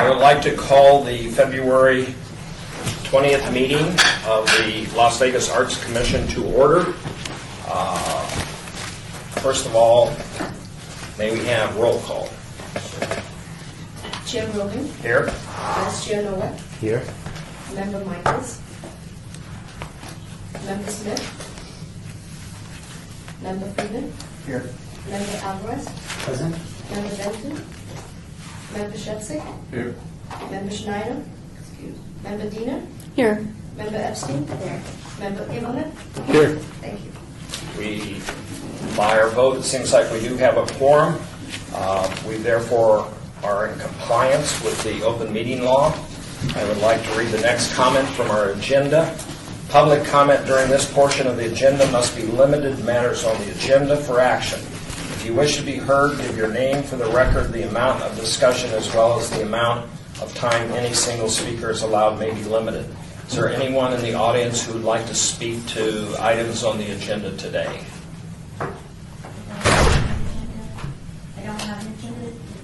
I would like to call the February 20th meeting of the Las Vegas Arts Commission to order. First of all, may we have roll call? Chair Rogan. Here. Vice Chair Noah. Here. Member Michaels. Member Smith. Member Freeman. Here. Member Alvarez. Present. Member Benton. Member Shepsick. Here. Member Schneider. Member Diener. Here. Member Epstein. There. Member Immelman. Here. Thank you. We, by our vote, it seems like we do have a quorum. We therefore are in compliance with the open meeting law. I would like to read the next comment from our agenda. Public comment during this portion of the agenda must be limited to matters on the agenda for action. If you wish to be heard, give your name for the record. The amount of discussion as well as the amount of time any single speaker is allowed may be limited. Is there anyone in the audience who would like to speak to items on the agenda today?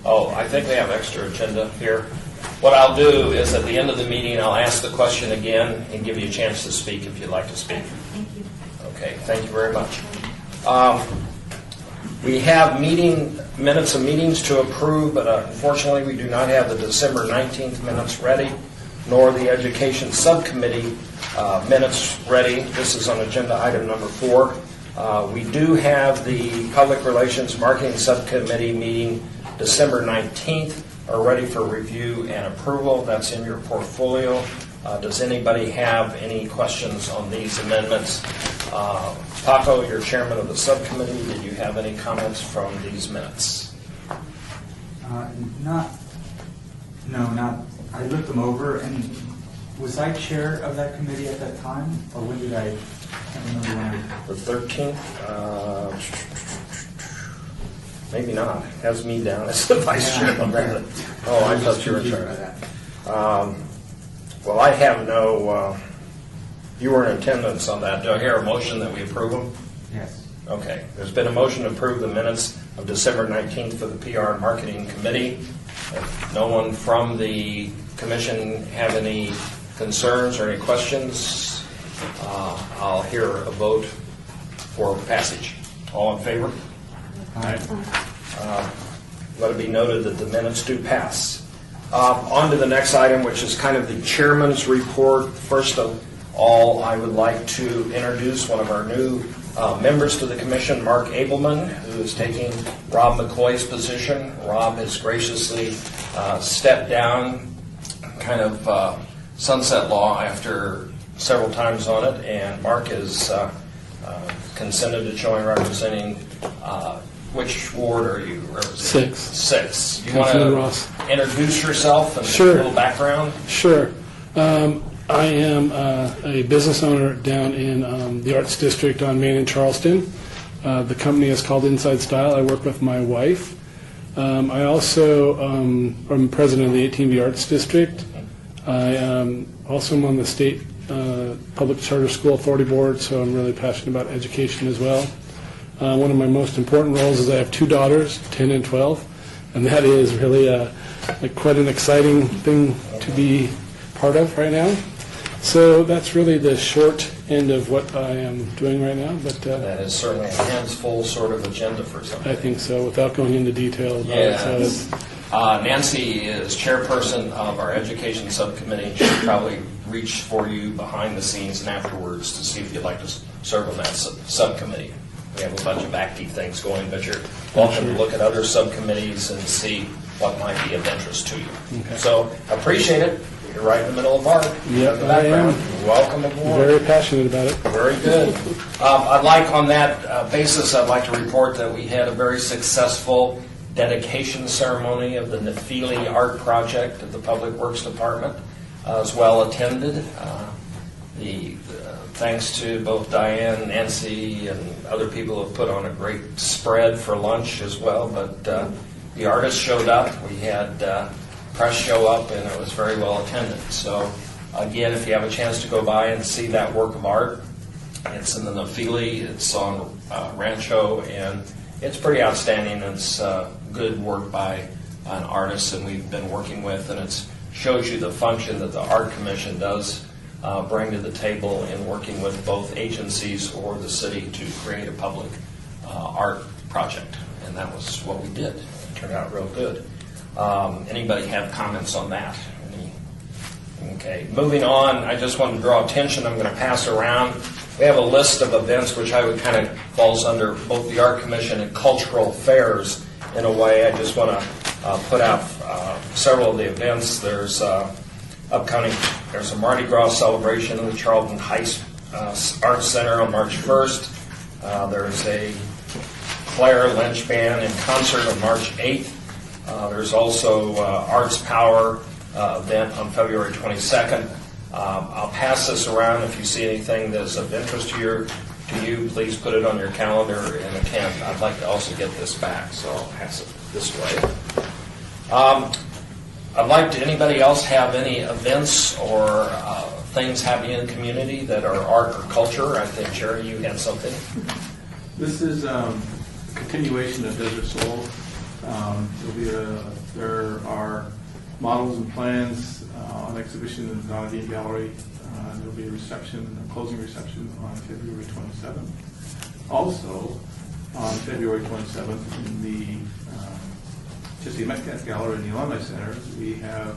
Oh, I think we have extra agenda here. What I'll do is at the end of the meeting, I'll ask the question again and give you a chance to speak if you'd like to speak. Thank you. Okay, thank you very much. We have minutes of meetings to approve, but unfortunately we do not have the December 19th minutes ready, nor the Education Subcommittee minutes ready. This is on agenda item number 4. We do have the Public Relations Marketing Subcommittee meeting December 19th are ready for review and approval. That's in your portfolio. Does anybody have any questions on these amendments? Paco, you're chairman of the subcommittee. Did you have any comments from these minutes? Not. I looked them over, and was I chair of that committee at that time, or when did I? Can't remember when. The 13th? Maybe not. It has me down as the vice chairman. Oh, I thought you were in charge of that. Well, I have no. You were in attendance on that. Do I hear a motion that we approve them? Yes. Okay. There's been a motion to approve the minutes of December 19th for the PR and Marketing Committee. If no one from the commission have any concerns or any questions, I'll hear a vote for passage. All in favor? Aye. Let it be noted that the minutes do pass. On to the next item, which is kind of the chairman's report. First of all, I would like to introduce one of our new members to the commission, Mark Abelman, who is taking Rob McCoy's position. Rob has graciously stepped down, kind of sunset law after several times on it, and Mark has consented to join representing which ward are you representing? 6. You want to introduce yourself and Sure. a little background? Sure. I am a business owner down in the Arts District on Main and Charleston. The company is called Inside Style. I work with my wife. I also am president of the 18B Arts District. I also am on the state Public Charter School Authority Board, so I'm really passionate about education as well. One of my most important roles is I have 2 daughters, 10 and 12, and that is really quite an exciting thing to be part of right now. So that's really the short end of what I am doing right now. But That is certainly a hands-full sort of agenda for something. I think so, without going into detail about it. Yes. Nancy is chairperson of our education subcommittee. She'll probably reach for you behind the scenes and afterwards to see if you'd like to serve on that subcommittee. We have a bunch of active things going, but you're welcome to look at other subcommittees and see what might be of interest to you. Okay. So appreciate it. You're right in the middle of art. Yep, I am. Welcome aboard. Very passionate about it. Very good. I'd like, on that basis, I'd like to report that we had a very successful dedication ceremony of the Nephili Art Project of the Public Works Department. Was well attended. Thanks to both Diane, Nancy, and other people who have put on a great spread for lunch as well. But the artists showed up. We had press show up, and it was very well attended. So, again, if you have a chance to go by and see that work of art, it's in the Nephili. It's on Rancho, and it's pretty outstanding. It's good work by an artist and we've been working with, and it shows you the function that the Art Commission does bring to the table in working with both agencies or the city to create a public art project. And that was what we did. It turned out real good. Anybody have comments on that? Okay, moving on, I just want to draw attention, I'm going to pass around. We have a list of events which I would kind of falls under both the Art Commission and cultural fairs in a way. I just want to put out several of the events. There's there's a Mardi Gras celebration in the Charlton Heights Arts Center on March 1st. There's a Claire Lynch Band in concert on March 8th. There's also Arts Power event on February 22nd. I'll pass this around. If you see anything that's of interest to you, please put it on your calendar and attend. I'd like to also get this back, so I'll pass it this way. I'd like to, anybody else have any events or things happening in the community that are art or culture? I think, Jerry, you had something. This is a continuation of Desert Soul. There are models and plans on exhibition in the Donadine Gallery. There will be a closing reception on February 27th. Also, on February 27th, in the Jesse Metcalf Gallery in the Alumni Center, we have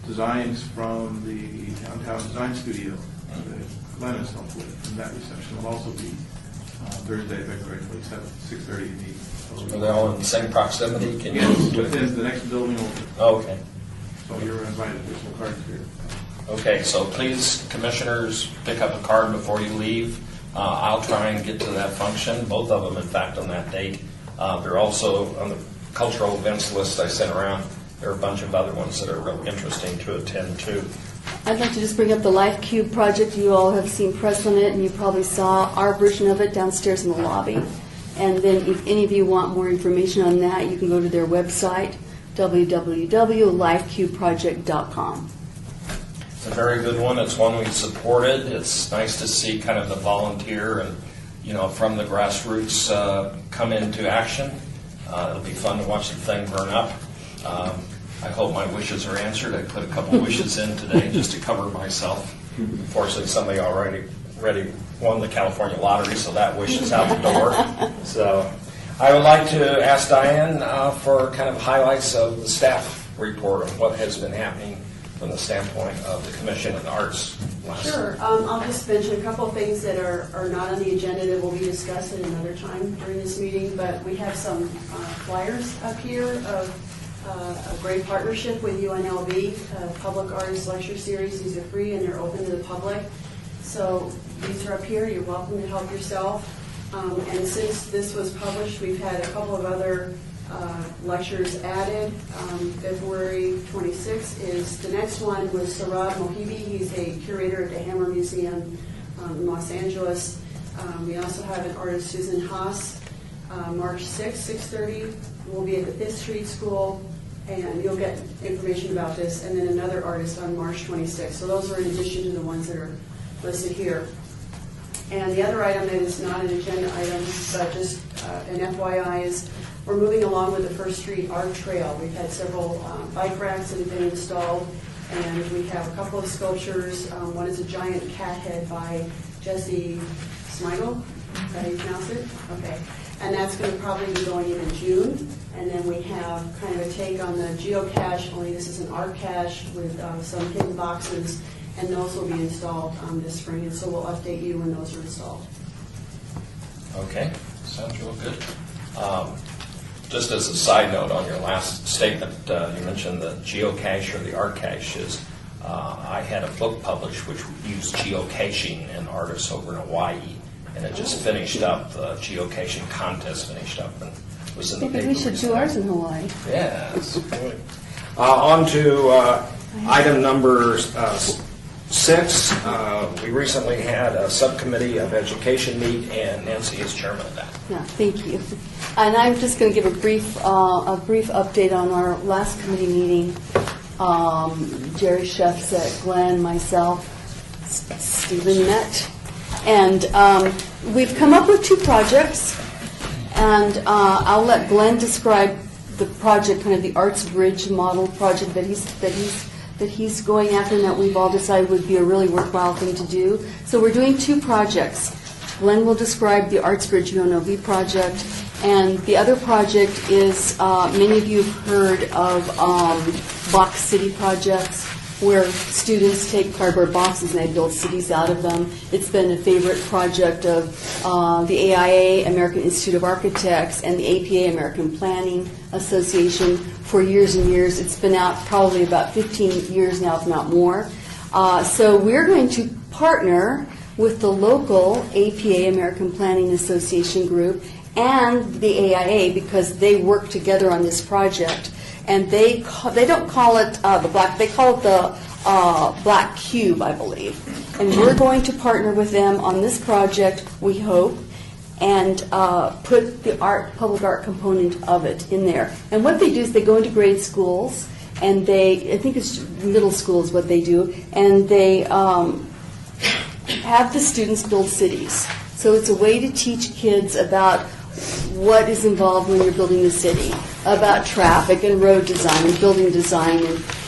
designs from the Downtown Design Studio that Glenn has helped with, and that reception will also be Thursday, February 27th, 6:30 in the evening. Are they all in the same proximity? Can Yes, you? within the next building over. Okay. So you're invited. There's some cards here. Okay, so please, commissioners, pick up a card before you leave. I'll try and get to that function, both of them, in fact, on that date. They're also on the cultural events list I sent around. There are a bunch of other ones that are real interesting to attend to. I'd like to just bring up the Life Cube project. You all have seen press on it, and you probably saw our version of it downstairs in the lobby. And then if any of you want more information on that, you can go to their website, www.lifecubeproject.com. It's a very good one. It's one we supported. It's nice to see kind of the volunteer and, from the grassroots come into action. It'll be fun to watch the thing burn up. I hope my wishes are answered. I put a couple wishes in today just to cover myself. Unfortunately, somebody already won the California lottery, so that wish is out the door. So I would like to ask Diane for kind of highlights of the staff report on what has been happening from the standpoint of the Commission and the Arts. Sure. I'll just mention a couple of things that are not on the agenda that will be discussed at another time during this meeting, but we have some flyers up here of a great partnership with UNLV, Public Artist Lecture Series. These are free and they're open to the public. So these are up here. You're welcome to help yourself. And since this was published, we've had a couple of other lectures added. February 26th is the next one with Sarab Mohibi. He's a curator at the Hammer Museum in Los Angeles. We also have an artist, Susan Haas, March 6th, 6:30. We'll be at the 5th Street School, and you'll get information about this. And then another artist on March 26th. So those are in addition to the ones that are listed here. And the other item that is not an agenda item, but just an FYI, is we're moving along with the First Street Art Trail. We've had several bike racks that have been installed, and we have a couple of sculptures. One is a giant cat head by Jesse Smigel. Is that how you pronounce it? Okay. And that's going to probably be going in June. And then we have kind of a take on the geocache, only this is an art cache with some hidden boxes, and those will be installed this spring. And so we'll update you when those are installed. Okay, sounds real good. Just as a side note on your last statement, you mentioned the geocache or the art caches. I had a book published which used geocaching and artists over in Hawaii, and it just finished up. The geocaching contest finished up and was in the paper. Maybe we should do ours in Hawaii. Yes. On to item number 6. We recently had a subcommittee of education meet, and Nancy is chairman of that. Yeah, thank you. And I'm just going to give a brief update on our last committee meeting. Jerry Shefsek, Glenn, myself, Stephen met, and we've come up with 2 projects. And I'll let Glenn describe the project, kind of the Arts Bridge model project that he's going after, and that we've all decided would be a really worthwhile thing to do. So we're doing 2 projects. Glenn will describe the Arts Bridge UNLV project, and the other project is, many of you have heard of Box City projects, where students take cardboard boxes and they build cities out of them. It's been a favorite project of the AIA, American Institute of Architects, and the APA, American Planning Association, for years and years. It's been out probably about 15 years now, if not more. So we're going to partner with the local APA, American Planning Association group, and the AIA, because they work together on this project. And they don't call it the black, they call it the Black Cube, I believe. And we're going to partner with them on this project, we hope, and put the public art component of it in there. And what they do is they go into grade schools, and I think it's middle school is what they do, and they have the students build cities. So it's a way to teach kids about what is involved when you're building the city, about traffic and road design and building design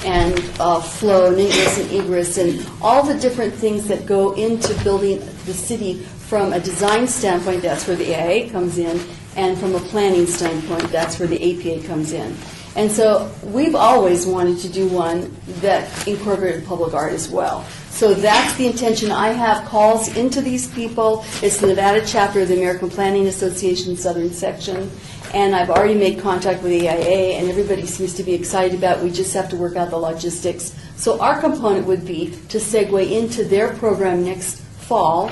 and flow and ingress and egress and all the different things that go into building the city from a design standpoint. That's where the AIA comes in, and from a planning standpoint, that's where the APA comes in. And so we've always wanted to do one that incorporated public art as well. So that's the intention. I have calls into these people. It's the Nevada chapter of the American Planning Association Southern Section. And I've already made contact with the AIA, and everybody seems to be excited about it. We just have to work out the logistics. So our component would be to segue into their program next fall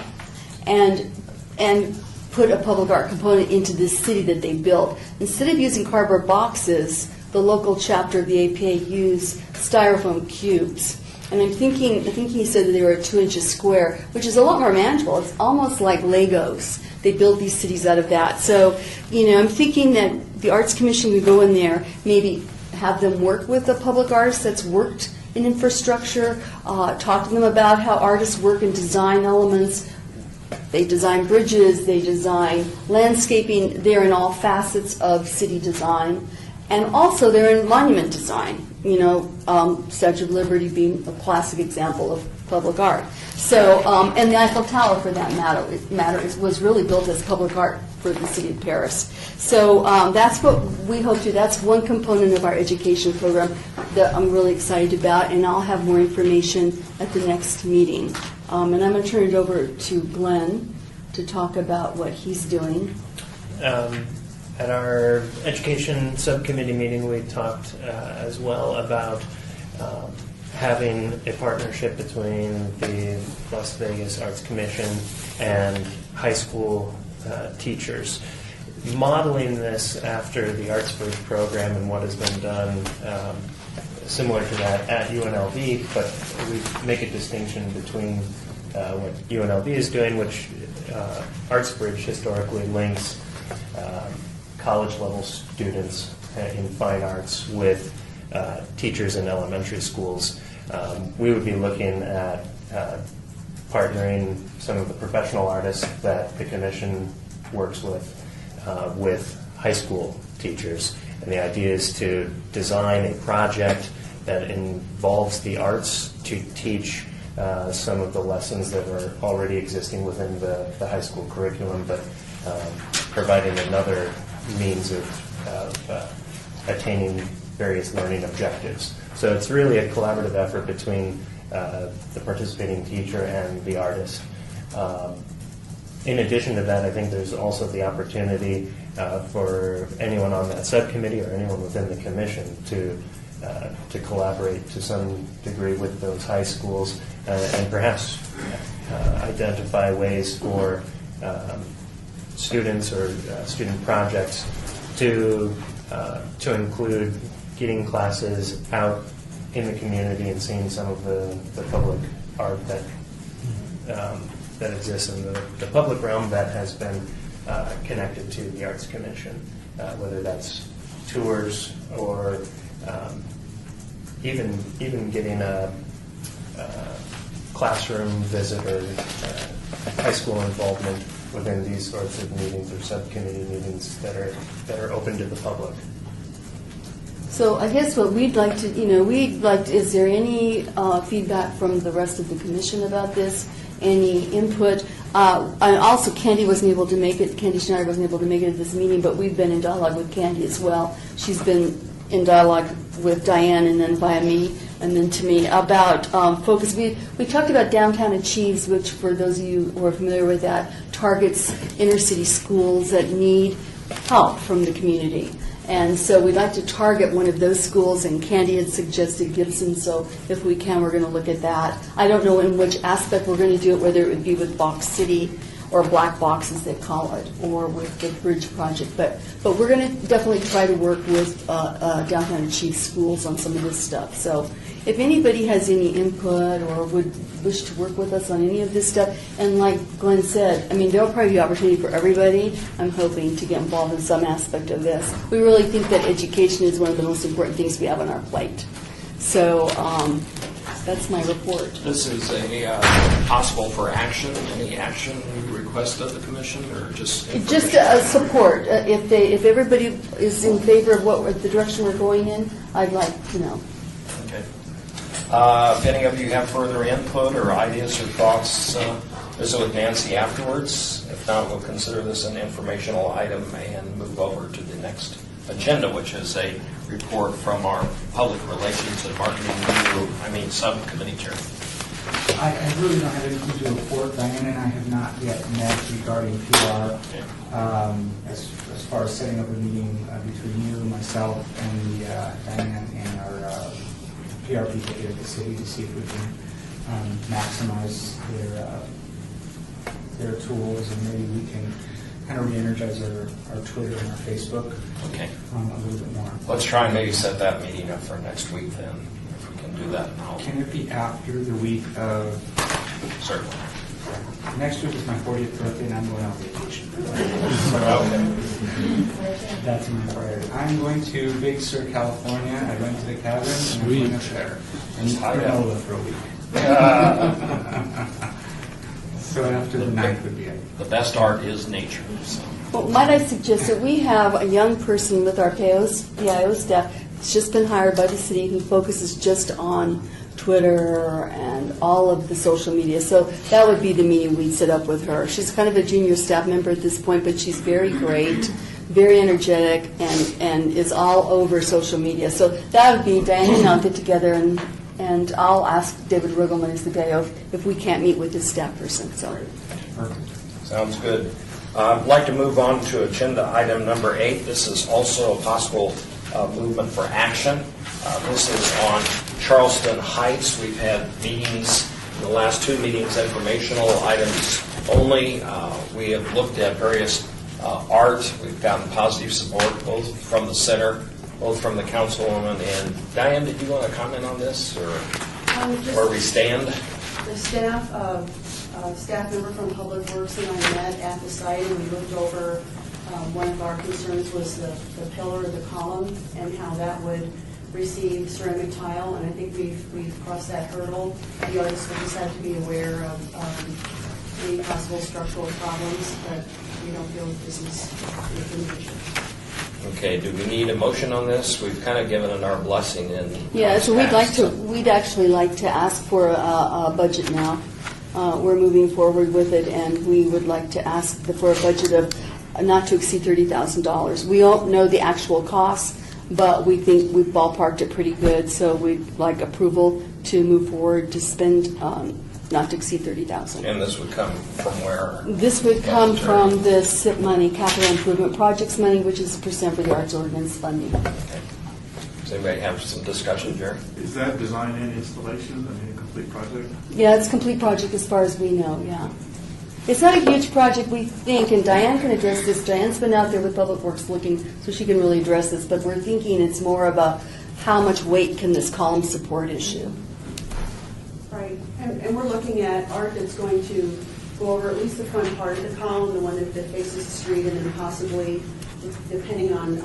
and put a public art component into this city that they built. Instead of using cardboard boxes, the local chapter of the APA used styrofoam cubes. And I think he said that they were 2 inches square, which is a lot more manageable. It's almost like Legos. They build these cities out of that. So, I'm thinking that the Arts Commission would go in there, maybe have them work with a public artist that's worked in infrastructure, talk to them about how artists work in design elements. They design bridges, they design landscaping. They're in all facets of city design. And also they're in monument design. Statue of Liberty being a classic example of public art. So, and the Eiffel Tower, for that matter, was really built as public art for the city of Paris. So that's what we hope to. That's one component of our education program that I'm really excited about, and I'll have more information at the next meeting. And I'm going to turn it over to Glenn to talk about what he's doing. At our education subcommittee meeting, we talked as well about having a partnership between the Las Vegas Arts Commission and high school teachers. Modeling this after the Arts Bridge program and what has been done similar to that at UNLV, but we make a distinction between what UNLV is doing, which Arts Bridge historically links college-level students in fine arts with teachers in elementary schools. We would be looking at partnering some of the professional artists that the commission works with high school teachers. And the idea is to design a project that involves the arts to teach some of the lessons that are already existing within the high school curriculum, but providing another means of attaining various learning objectives. So it's really a collaborative effort between the participating teacher and the artist. In addition to that, I think there's also the opportunity for anyone on that subcommittee or anyone within the commission to collaborate to some degree with those high schools and perhaps identify ways for students or student projects to include getting classes out in the community and seeing some of the public art that exists in the public realm that has been connected to the Arts Commission, whether that's tours or even getting a classroom visit or high school involvement within these sorts of meetings or subcommittee meetings that are open to the public. So I guess what we'd like to, is there any feedback from the rest of the commission about this? Any input? And also, Candy wasn't able to make it, Candy Schneider wasn't able to make it at this meeting, but we've been in dialogue with Candy as well. She's been in dialogue with Diane and then via me and then to me about focus. We talked about Downtown Achieves, which for those of you who are familiar with that, targets inner city schools that need help from the community. And so we'd like to target one of those schools, and Candy had suggested Gibson, so if we can, we're going to look at that. I don't know in which aspect we're going to do it, whether it would be with Box City or Black Box, as they call it, or with the Bridge Project. But we're going to definitely try to work with Downtown Achieve schools on some of this stuff. So if anybody has any input or would wish to work with us on any of this stuff, and like Glenn said, I mean, there'll probably be opportunity for everybody, I'm hoping, to get involved in some aspect of this. We really think that education is one of the most important things we have on our plate. So that's my report. This is a possible for action. Any action you request of the commission, or just Just support. If everybody is in favor of what the direction we're going in, I'd like to know. Okay. If any of you have further input or ideas or thoughts, visit with Nancy afterwards. If not, we'll consider this an informational item and move over to the next agenda, which is a report from our public relations and marketing subcommittee chair. I really don't have anything to report. Diane and I have not yet met regarding PR. Okay. As far as setting up a meeting between you, myself, and Diane and our PR people here at the city to see if we can maximize their tools, and maybe we can kind of re-energize our Twitter and our Facebook Okay. a little bit more. Let's try and maybe set that meeting up for next week then, if we can do that now. Can it be after the week of... Certainly. Next week is my 40th birthday, and I'm going on vacation. Okay. That's my priority. I'm going to Big Sur, California. I went to the cabin, and I'm going up there. And Granola for a week. So after the 9th would be it. The best art is nature. So. Well, might I suggest that we have a young person with our PIO staff that's just been hired by the city who focuses just on Twitter and all of the social media. So that would be the meeting we'd set up with her. She's kind of a junior staff member at this point, but she's very great, very energetic, and is all over social media. So that would be Diane and I'll get together, and I'll ask David Riggleman as the PIO if we can't meet with his staff person. So. Sounds good. I'd like to move on to agenda item number 8. This is also a possible movement for action. This is on Charleston Heights. We've had meetings, in the last 2 meetings, informational items only. We have looked at various art. We've gotten positive support both from the center, both from the councilwoman. And Diane, did you want to comment on this, or where we stand? The staff member from Public Works and I met at the site, and we looked over. One of our concerns was the pillar or the column and how that would receive ceramic tile, and I think we've crossed that hurdle. The artist will just have to be aware of any possible structural problems, but we don't feel that this is an issue. Okay, do we need a motion on this? We've kind of given it our blessing in Yeah, so we'd actually like to ask for a budget now. We're moving forward with it, and we would like to ask for a budget of not to exceed $30,000. We don't know the actual costs, but we think we've ballparked it pretty good, so we'd like approval to move forward to spend not to exceed $30,000. And this would come from where? This would come from the SIP money, Capital Improvement Projects money, which is a percent for the Arts Ordinance funding. Okay. Does anybody have some discussion, Jerry? Is that design and installation, a complete project? Yeah, it's a complete project as far as we know, yeah. It's not a huge project, we think, and Diane can address this. Diane's been out there with Public Works looking, so she can really address this, but we're thinking it's more of a how much weight can this column support issue. Right, and we're looking at art that's going to go over at least the front part of the column, the one that faces the street, and then possibly, depending on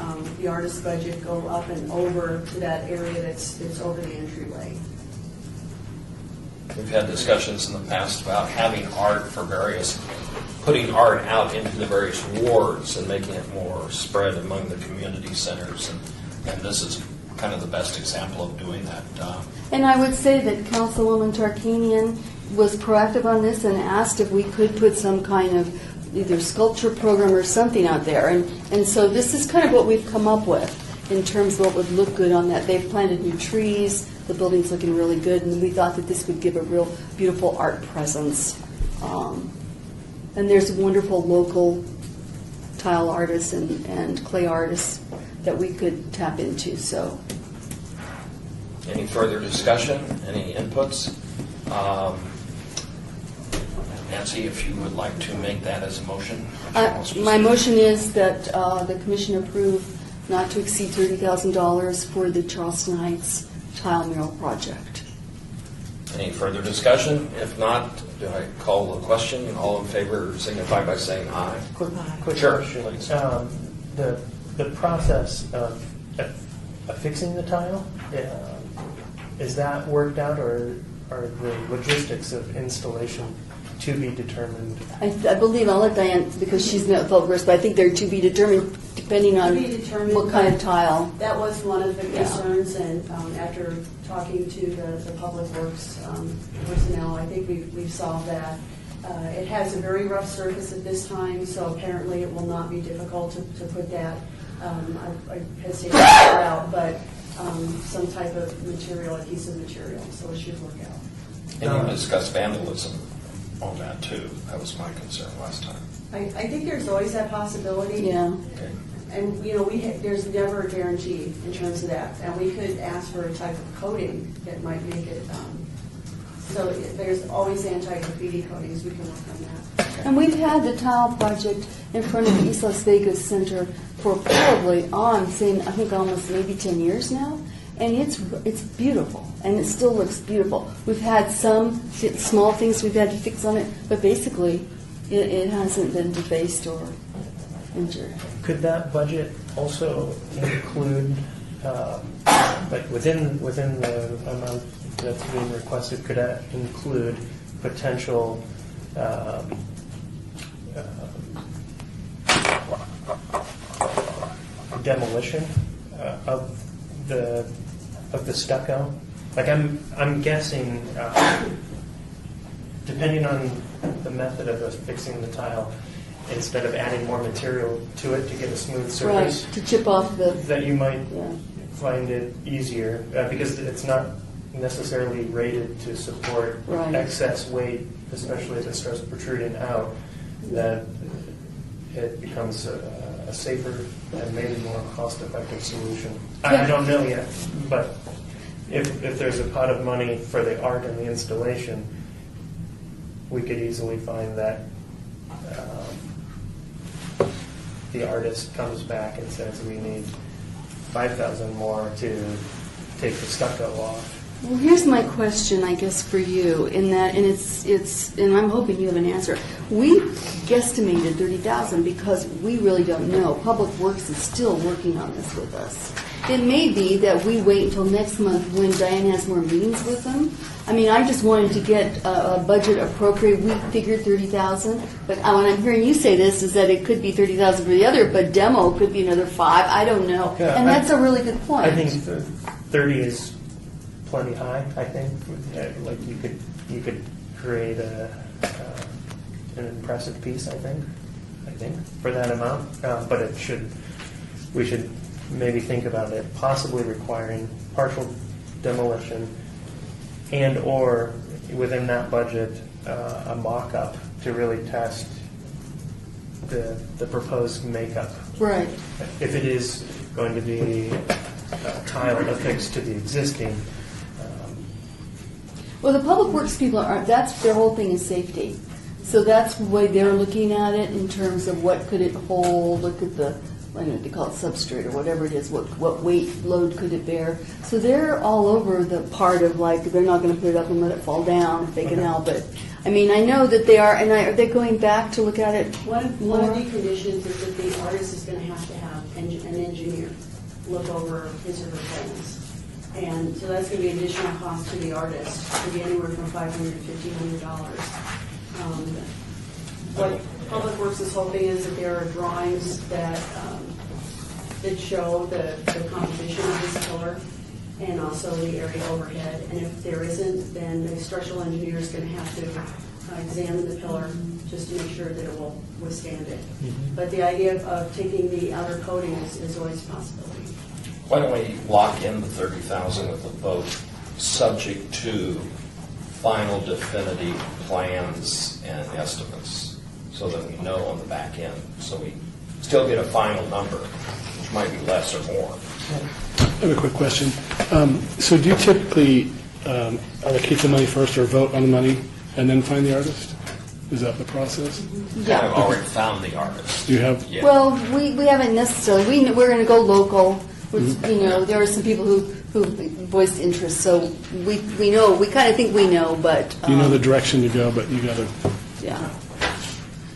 the artist's budget, go up and over to that area that's over the entryway. We've had discussions in the past about having art for putting art out into the various wards and making it more spread among the community centers. And this is kind of the best example of doing that. And I would say that Councilwoman Tarkanian was proactive on this and asked if we could put some kind of either sculpture program or something out there. And so this is kind of what we've come up with in terms of what would look good on that. They've planted new trees, the building's looking really good, and we thought that this would give a real beautiful art presence. And there's wonderful local tile artists and clay artists that we could tap into. So, Any further discussion? Any inputs? Nancy, if you would like to make that as a motion. my motion is that the commission approve not to exceed $30,000 for the Charleston Heights tile mural project. Any further discussion? If not, do I call the question? All in favor signify by saying aye. Quick Sure, question. please. The process of fixing the tile, is that worked out, or are the logistics of installation to be determined? I believe I'll let Diane, because she's not well versed, but I think they're to be determined depending on To be determined, what kind of tile. That was one of the Yeah. concerns, and after talking to the Public Works personnel, I think we've solved that. It has a very rough surface at this time, so apparently it will not be difficult to put that, I hesitate to figure it out, but some type of material, adhesive material, so it should work out. And you discussed vandalism on that too. That was my concern last time. I think there's always that possibility. Yeah. Okay. And, there's never a guarantee in terms of that. And we could ask for a type of coating that might make it, so there's always anti-graffiti coatings, we can work on that. And we've had the tile project in front of the East Las Vegas Center for probably I think almost maybe 10 years now. And it's beautiful, and it still looks beautiful. We've had some small things we've had to fix on it, but basically it hasn't been defaced or injured. Could that budget also include, like within the amount that's being requested, could that include potential demolition of the stucco? Like I'm guessing, depending on the method of us fixing the tile, instead of adding more material to it to get a smooth Right, surface, to chip off the, that you might yeah. find it easier, because it's not necessarily rated to support Right. excess weight, especially if it starts protruding out, that it becomes a safer and maybe more cost-effective solution. I don't know yet, but if there's a pot of money for the art and the installation, we could easily find that the artist comes back and says we need $5,000 more to take the stucco off. Well, here's my question, I guess, for you, in that, and and I'm hoping you have an answer. We guesstimated 30,000 because we really don't know. Public Works is still working on this with us. It may be that we wait until next month when Diane has more meetings with them. I mean, I just wanted to get a budget appropriate. We figured 30,000, but when I'm hearing you say this, is that it could be 30,000 for the other, but demo could be another 5. I don't know, Yeah, and that's a really good point. I think 30 is plenty high. I think like you could create an impressive piece. I think for that amount, but we should maybe think about it possibly requiring partial demolition and or within that budget a mock-up to really test the proposed makeup. Right. If it is going to be tile affixed to the existing. Well, the Public Works people that's their whole thing is safety. So that's the way they're looking at it in terms of what could it hold, look at the, I don't know what they call it, substrate or whatever it is, what weight load could it bear. So they're all over the part of like, they're not going to put it up and let it fall down if they can help it. I mean, I know that they are, and are they going back to look at it? One of the conditions is that the artist is going to have an engineer look over his or her plans. And so that's going to be additional cost to the artist. It could be anywhere from $500 to $1,500. What Public Works is hoping is that there are drawings that that show the composition of this pillar and also the area overhead. And if there isn't, then the structural engineer is going to have to examine the pillar just to make sure that it will withstand it. But the idea of taking the outer coating is always a possibility. Why don't we lock in the 30,000 with a vote, subject to final definitive plans and estimates, so that we know on the back end, so we still get a final number, which might be less or more. I have a quick question. So do you typically allocate the money first or vote on the money and then find the artist? Is that the process? Kind of already found the artist. Do you have? Yeah. Well, we haven't necessarily, we're going to go local. You know, there are some people who voiced interest, so we know, we kind of think we know, but. You know the direction to go, but you got to. Yeah.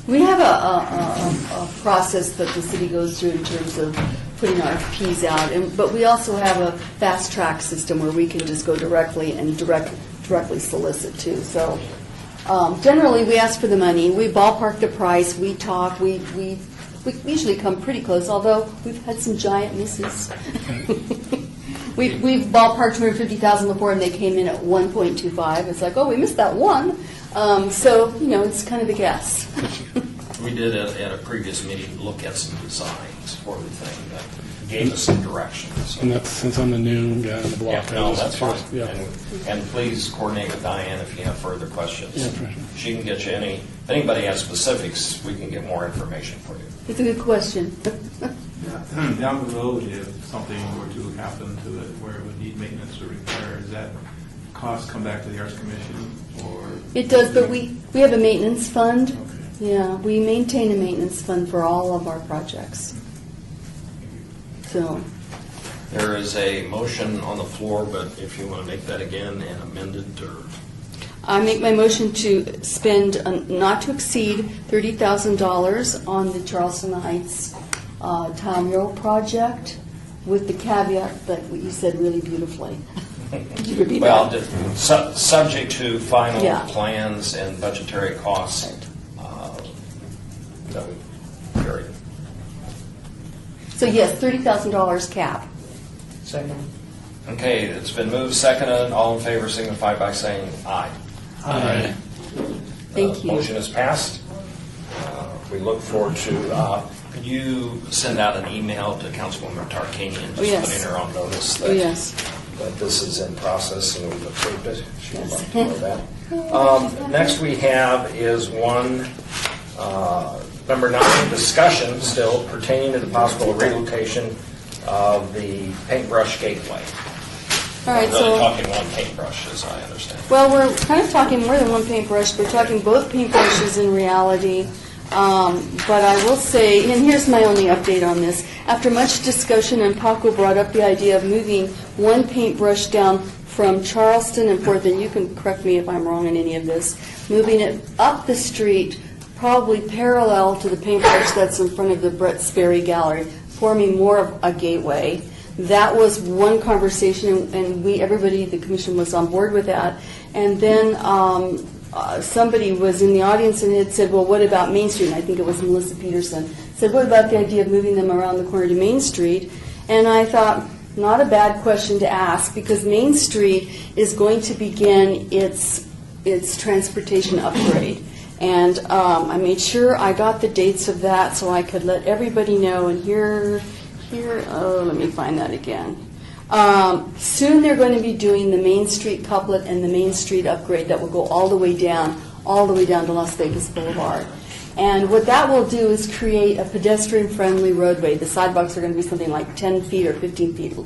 We have a process that the city goes through in terms of putting RFPs out, but we also have a fast track system where we can just go directly and directly solicit too. So generally, we ask for the money, we ballpark the price, we talk, we usually come pretty close, although we've had some giant misses. We've ballparked 250,000 before, and they came in at 1.25. It's like, oh, we missed that one. So, you know, it's kind of a guess. We did at a previous meeting look at some designs for the thing that gave us some direction. So. And that's since I'm the new guy on the block. Yeah, no, that's fine. Yeah. And please coordinate with Diane if you have further questions. Yeah, for sure. She can get you if anybody has specifics, we can get more information for you. It's a good question. Down the road, if something were to happen to it where it would need maintenance or repair, does that cost come back to the Arts Commission, or? It does, but we have a maintenance fund. Okay. Yeah, we maintain a maintenance fund for all of our projects. So, There is a motion on the floor, but if you want to make that again and amend it, or I make my motion to spend not to exceed $30,000 on the Charleston Heights tile mural project, with the caveat that what you said really beautifully. Could you repeat well, that? subject to final Yeah. plans and budgetary costs. That would carry. So yes, $30,000 cap. Second. Okay, it's been moved, seconded. All in favor signify by saying aye. Aye. Thank you. Motion is passed. We look forward to, could you send out an email to Councilwoman Tarkanian, Oh, yes. just putting her on notice Oh, yes. that this is in process and we've approved it? She would Yes. like to know that. Next we have is number 9, discussion still pertaining to the possible relocation of the paintbrush gateway. All right, We're really so, talking one paintbrush, as I understand. well, we're kind of talking more than one paintbrush. We're talking both paintbrushes in reality. But I will say, and here's my only update on this. After much discussion, and Paco brought up the idea of moving one paintbrush down from Charleston and Fourth, and you can correct me if I'm wrong in any of this, moving it up the street, probably parallel to the paintbrush that's in front of the Brett Sperry Gallery, forming more of a gateway. That was one conversation, and everybody, the commission was on board with that. And then somebody was in the audience and had said, well, what about Main Street? And I think it was Melissa Peterson. Said, what about the idea of moving them around the corner to Main Street? And I thought, not a bad question to ask, because Main Street is going to begin its transportation upgrade. And I made sure I got the dates of that so I could let everybody know. And here, let me find that again. Soon they're going to be doing the Main Street couplet and the Main Street upgrade that will go all the way down to Las Vegas Boulevard. And what that will do is create a pedestrian-friendly roadway. The sidewalks are going to be something like 10 feet or 15 feet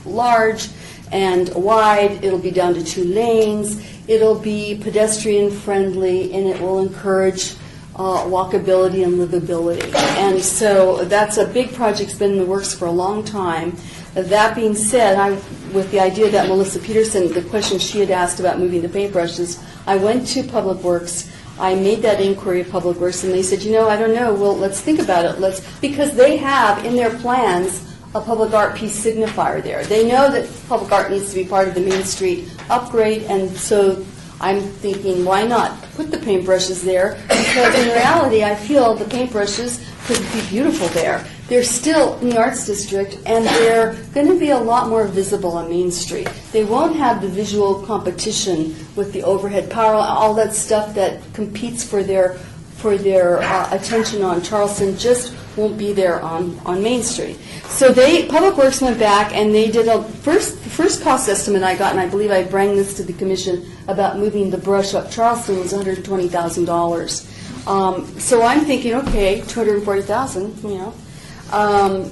large and wide. It'll be down to 2 lanes. It'll be pedestrian-friendly, and it will encourage walkability and livability. And so that's a big project. It's been in the works for a long time. That being said, with the idea that Melissa Peterson, the question she had asked about moving the paintbrushes, I went to Public Works. I made that inquiry of Public Works, and they said, I don't know. Well, let's think about it. Because they have in their plans a public art piece signifier there. They know that public art needs to be part of the Main Street upgrade, and so I'm thinking, why not put the paintbrushes there? Because in reality, I feel the paintbrushes could be beautiful there. they're still in the Arts District, and they're going to be a lot more visible on Main Street. They won't have the visual competition with the overhead power, all that stuff that competes for their attention on Charleston just won't be there on Main Street. So Public Works went back and they did the first cost estimate I got, and I believe I brought this to the commission about moving the brush up Charleston, was $120,000. So I'm thinking, okay, $240,000, you know.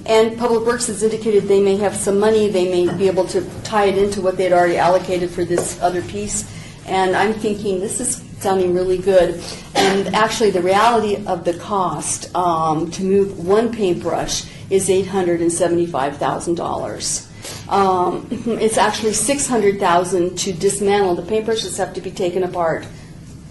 And Public Works has indicated they may have some money, they may be able to tie it into what they'd already allocated for this other piece. And I'm thinking, this is sounding really good. And actually, the reality of the cost to move one paintbrush is $875,000. It's actually $600,000 to dismantle. The paintbrushes have to be taken apart,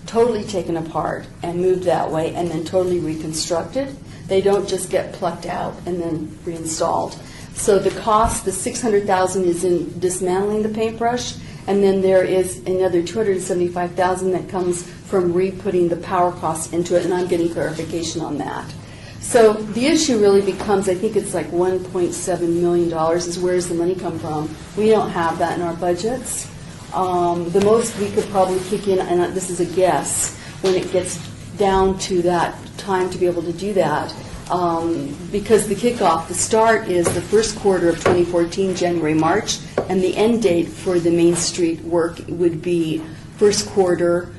totally taken apart, and moved that way, and then totally reconstructed. They don't just get plucked out and then reinstalled. So the cost, the $600,000 is in dismantling the paintbrush, and then there is another $275,000 that comes from re-putting the power costs into it, and I'm getting clarification on that. So the issue really becomes, I think it's like $1.7 million is where does the money come from? We don't have that in our budgets. The most we could probably kick in, and this is a guess, when it gets down to that time to be able to do that, because the kickoff, the start is the first quarter of 2014, January, March, and the end date for the Main Street work would be first quarter,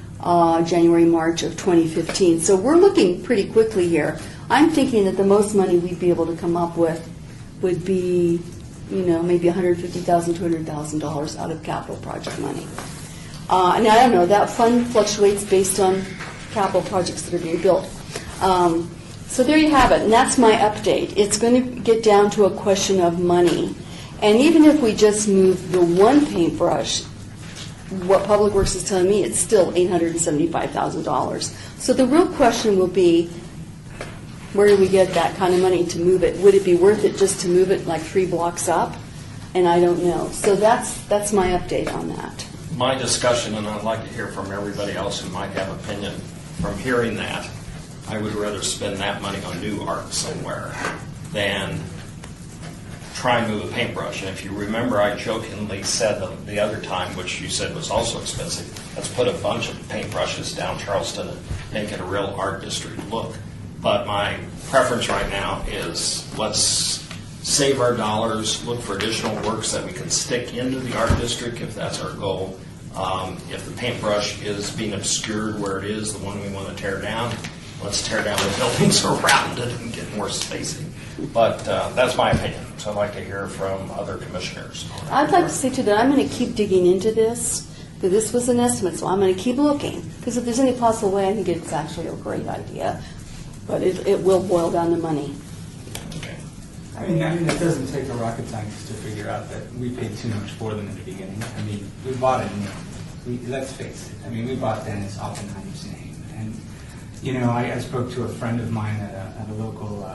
January, March of 2015. So we're looking pretty quickly here. I'm thinking that the most money we'd be able to come up with would be, you know, maybe $150,000, $200,000 out of capital project money. And I don't know, that fund fluctuates based on capital projects that are being built. So there you have it, and that's my update. It's going to get down to a question of money. And even if we just move the one paintbrush, what Public Works is telling me, it's still $875,000. So the real question will be, where do we get that kind of money to move it? Would it be worth it just to move it like 3 blocks up? And I don't know. So that's my update on that. My discussion, and I'd like to hear from everybody else who might have opinion from hearing that, I would rather spend that money on new art somewhere than try and move a paintbrush. And if you remember, I jokingly said the other time, which you said was also expensive, let's put a bunch of paintbrushes down Charleston and make it a real art district look. But my preference right now is let's save our dollars, look for additional works that we can stick into the art district if that's our goal. If the paintbrush is being obscured where it is, the one we want to tear down, let's tear down the buildings around it and get more spacing. But that's my opinion, so I'd like to hear from other commissioners. I'd like to say, too, that I'm going to keep digging into this. This was an estimate, so I'm going to keep looking. Because if there's any possible way, I think it's actually a great idea. But it will boil down to money. Okay. I mean, it doesn't take a rocket scientist to figure out that we paid too much for them in the beginning. I mean, we bought it new. Let's face it. I mean, we bought Dennis Oppenheimer's name. And, you know, I spoke to a friend of mine at a local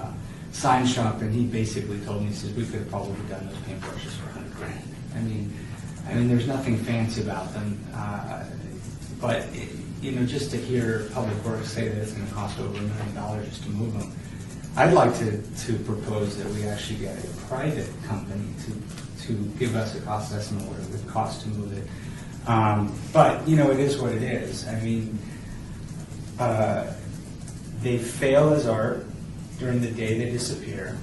sign shop, and he basically told me, he says, we could have probably done those paintbrushes for $100,000. I mean, there's nothing fancy about them. But, you know, just to hear Public Works say that it's going to cost over $1 million just to move them, I'd like to propose that we actually get a private company to give us a cost estimate of what it would cost to move it. But, you know, it is what it is. I mean, they fail as art. During the day they disappear.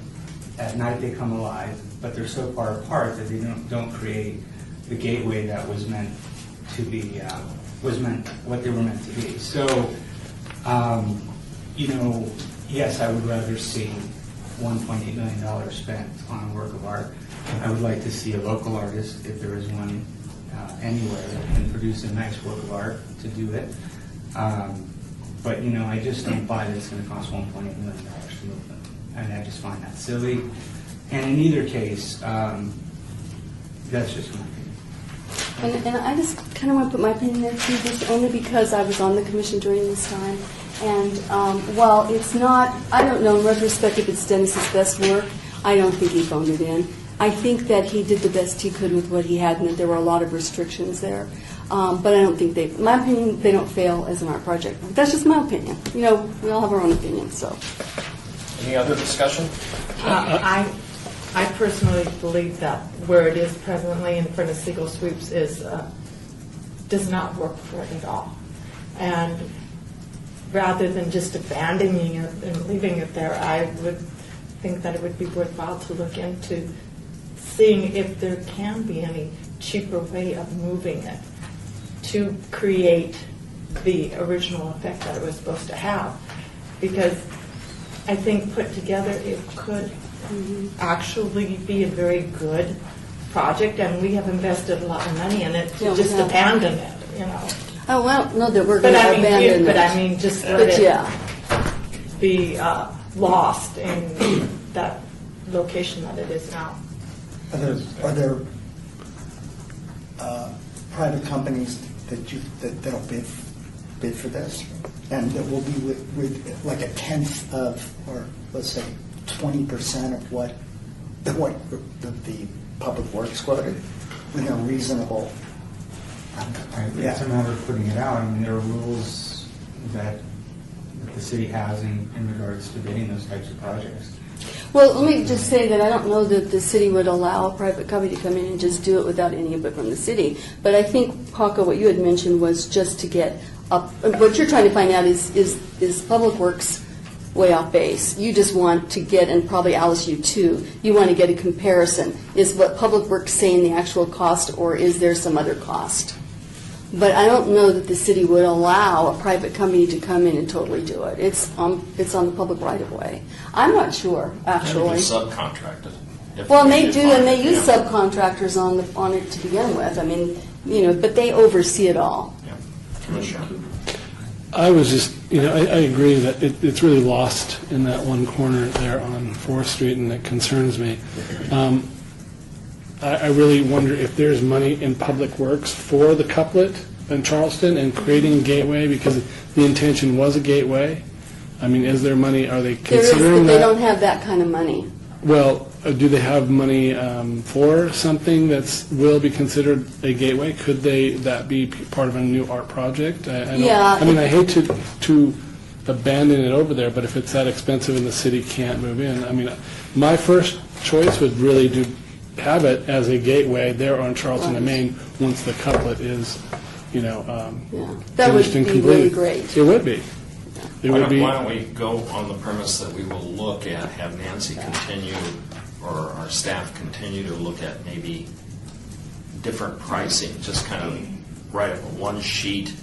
At night they come alive, but they're so far apart that they don't create the gateway that was meant to be, what they were meant to be. So, you know, yes, I would rather see $1.8 million spent on a work of art. I would like to see a local artist, if there is one anywhere, that can produce a nice work of art to do it. But, you know, I just don't buy that it's going to cost $1.8 million to move them. And I just find that silly. And in either case, that's just my opinion. And I just kind of want to put my opinion there too, just only because I was on the commission during this time. And while it's not, I don't know in retrospect if it's Dennis's best work, I don't think he phoned it in. I think that he did the best he could with what he had, and that there were a lot of restrictions there. But I don't think in my opinion, they don't fail as an art project. That's just my opinion. You know, we all have our own opinion, so. Any other discussion? I personally believe that where it is presently in front of Seagull Sweeps does not work for it at all. And rather than just abandoning it and leaving it there, I would think that it would be worthwhile to look into seeing if there can be any cheaper way of moving it to create the original effect that it was supposed to have. Because I think put together it could actually be a very good project, and we have invested a lot of money in it to Yeah, we just have. abandon it, you know. Oh, well, no, that we're going But to I mean, abandon but it. I mean, just let But it yeah, be lost in that location that it is now. Are there private companies that'll bid for this, and that will be with like a tenth of, or let's say 20% of what the public works quoted, when they're reasonable? It's a matter of putting it out. I mean, there are rules that the city has in regards to bidding those types of projects. well, let me just say that I don't know that the city would allow a private company to come in and just do it without any input from the city. But I think, Paco, what you had mentioned was just to get up, what you're trying to find out is Public Works way off base. You just want to get, and probably Alice, you too, you want to get a comparison. Is what Public Works saying the actual cost, or is there some other cost? But I don't know that the city would allow a private company to come in and totally do it. It's on the public right-of-way. I'm not sure, actually. Maybe subcontracted. If Well, and we they could do, find and they it, use yeah. subcontractors on it to begin with. I mean, you know, but they oversee it all. Yeah. Commissioner. I was just, I agree that it's really lost in that one corner there on 4th Street, and it concerns me. I really wonder if there's money in Public Works for the couplet in Charleston and creating a gateway, because the intention was a gateway. I mean, is there money, are they There is, considering but that? they don't have that kind of money. Well, do they have money for something that's will be considered a gateway? Could that be part of a new art project? I don't- Yeah. I mean, I hate to abandon it over there, but if it's that expensive and the city can't move in, I mean, my first choice would really have it as a gateway there on Charleston and Main once the couplet is, Yeah, that would finished and be completed. really great. It would be. It Why would be. don't we go on the premise that we will look at, have Nancy continue, or our staff continue to look at maybe different pricing, just kind of write up one sheet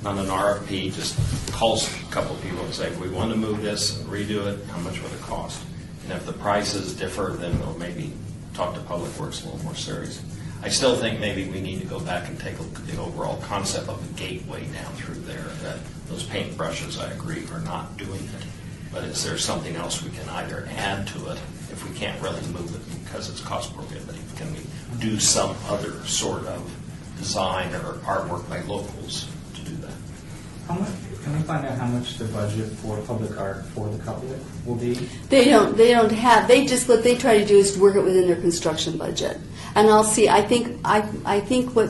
on an RFP, just call a couple people and say, we want to move this and redo it, how much would it cost? And if the prices differ, then we'll maybe talk to Public Works a little more serious. I still think maybe we need to go back and take a look at the overall concept of a gateway down through there, that those paintbrushes, I agree, are not doing it. But is there something else we can either add to it if we can't really move it because it's cost prohibitive? Can we do some other sort of design or artwork by locals to do that? Can we find out how much the budget for public art for the couplet will be? They don't have, what they try to do is work it within their construction budget. And I'll see, I think what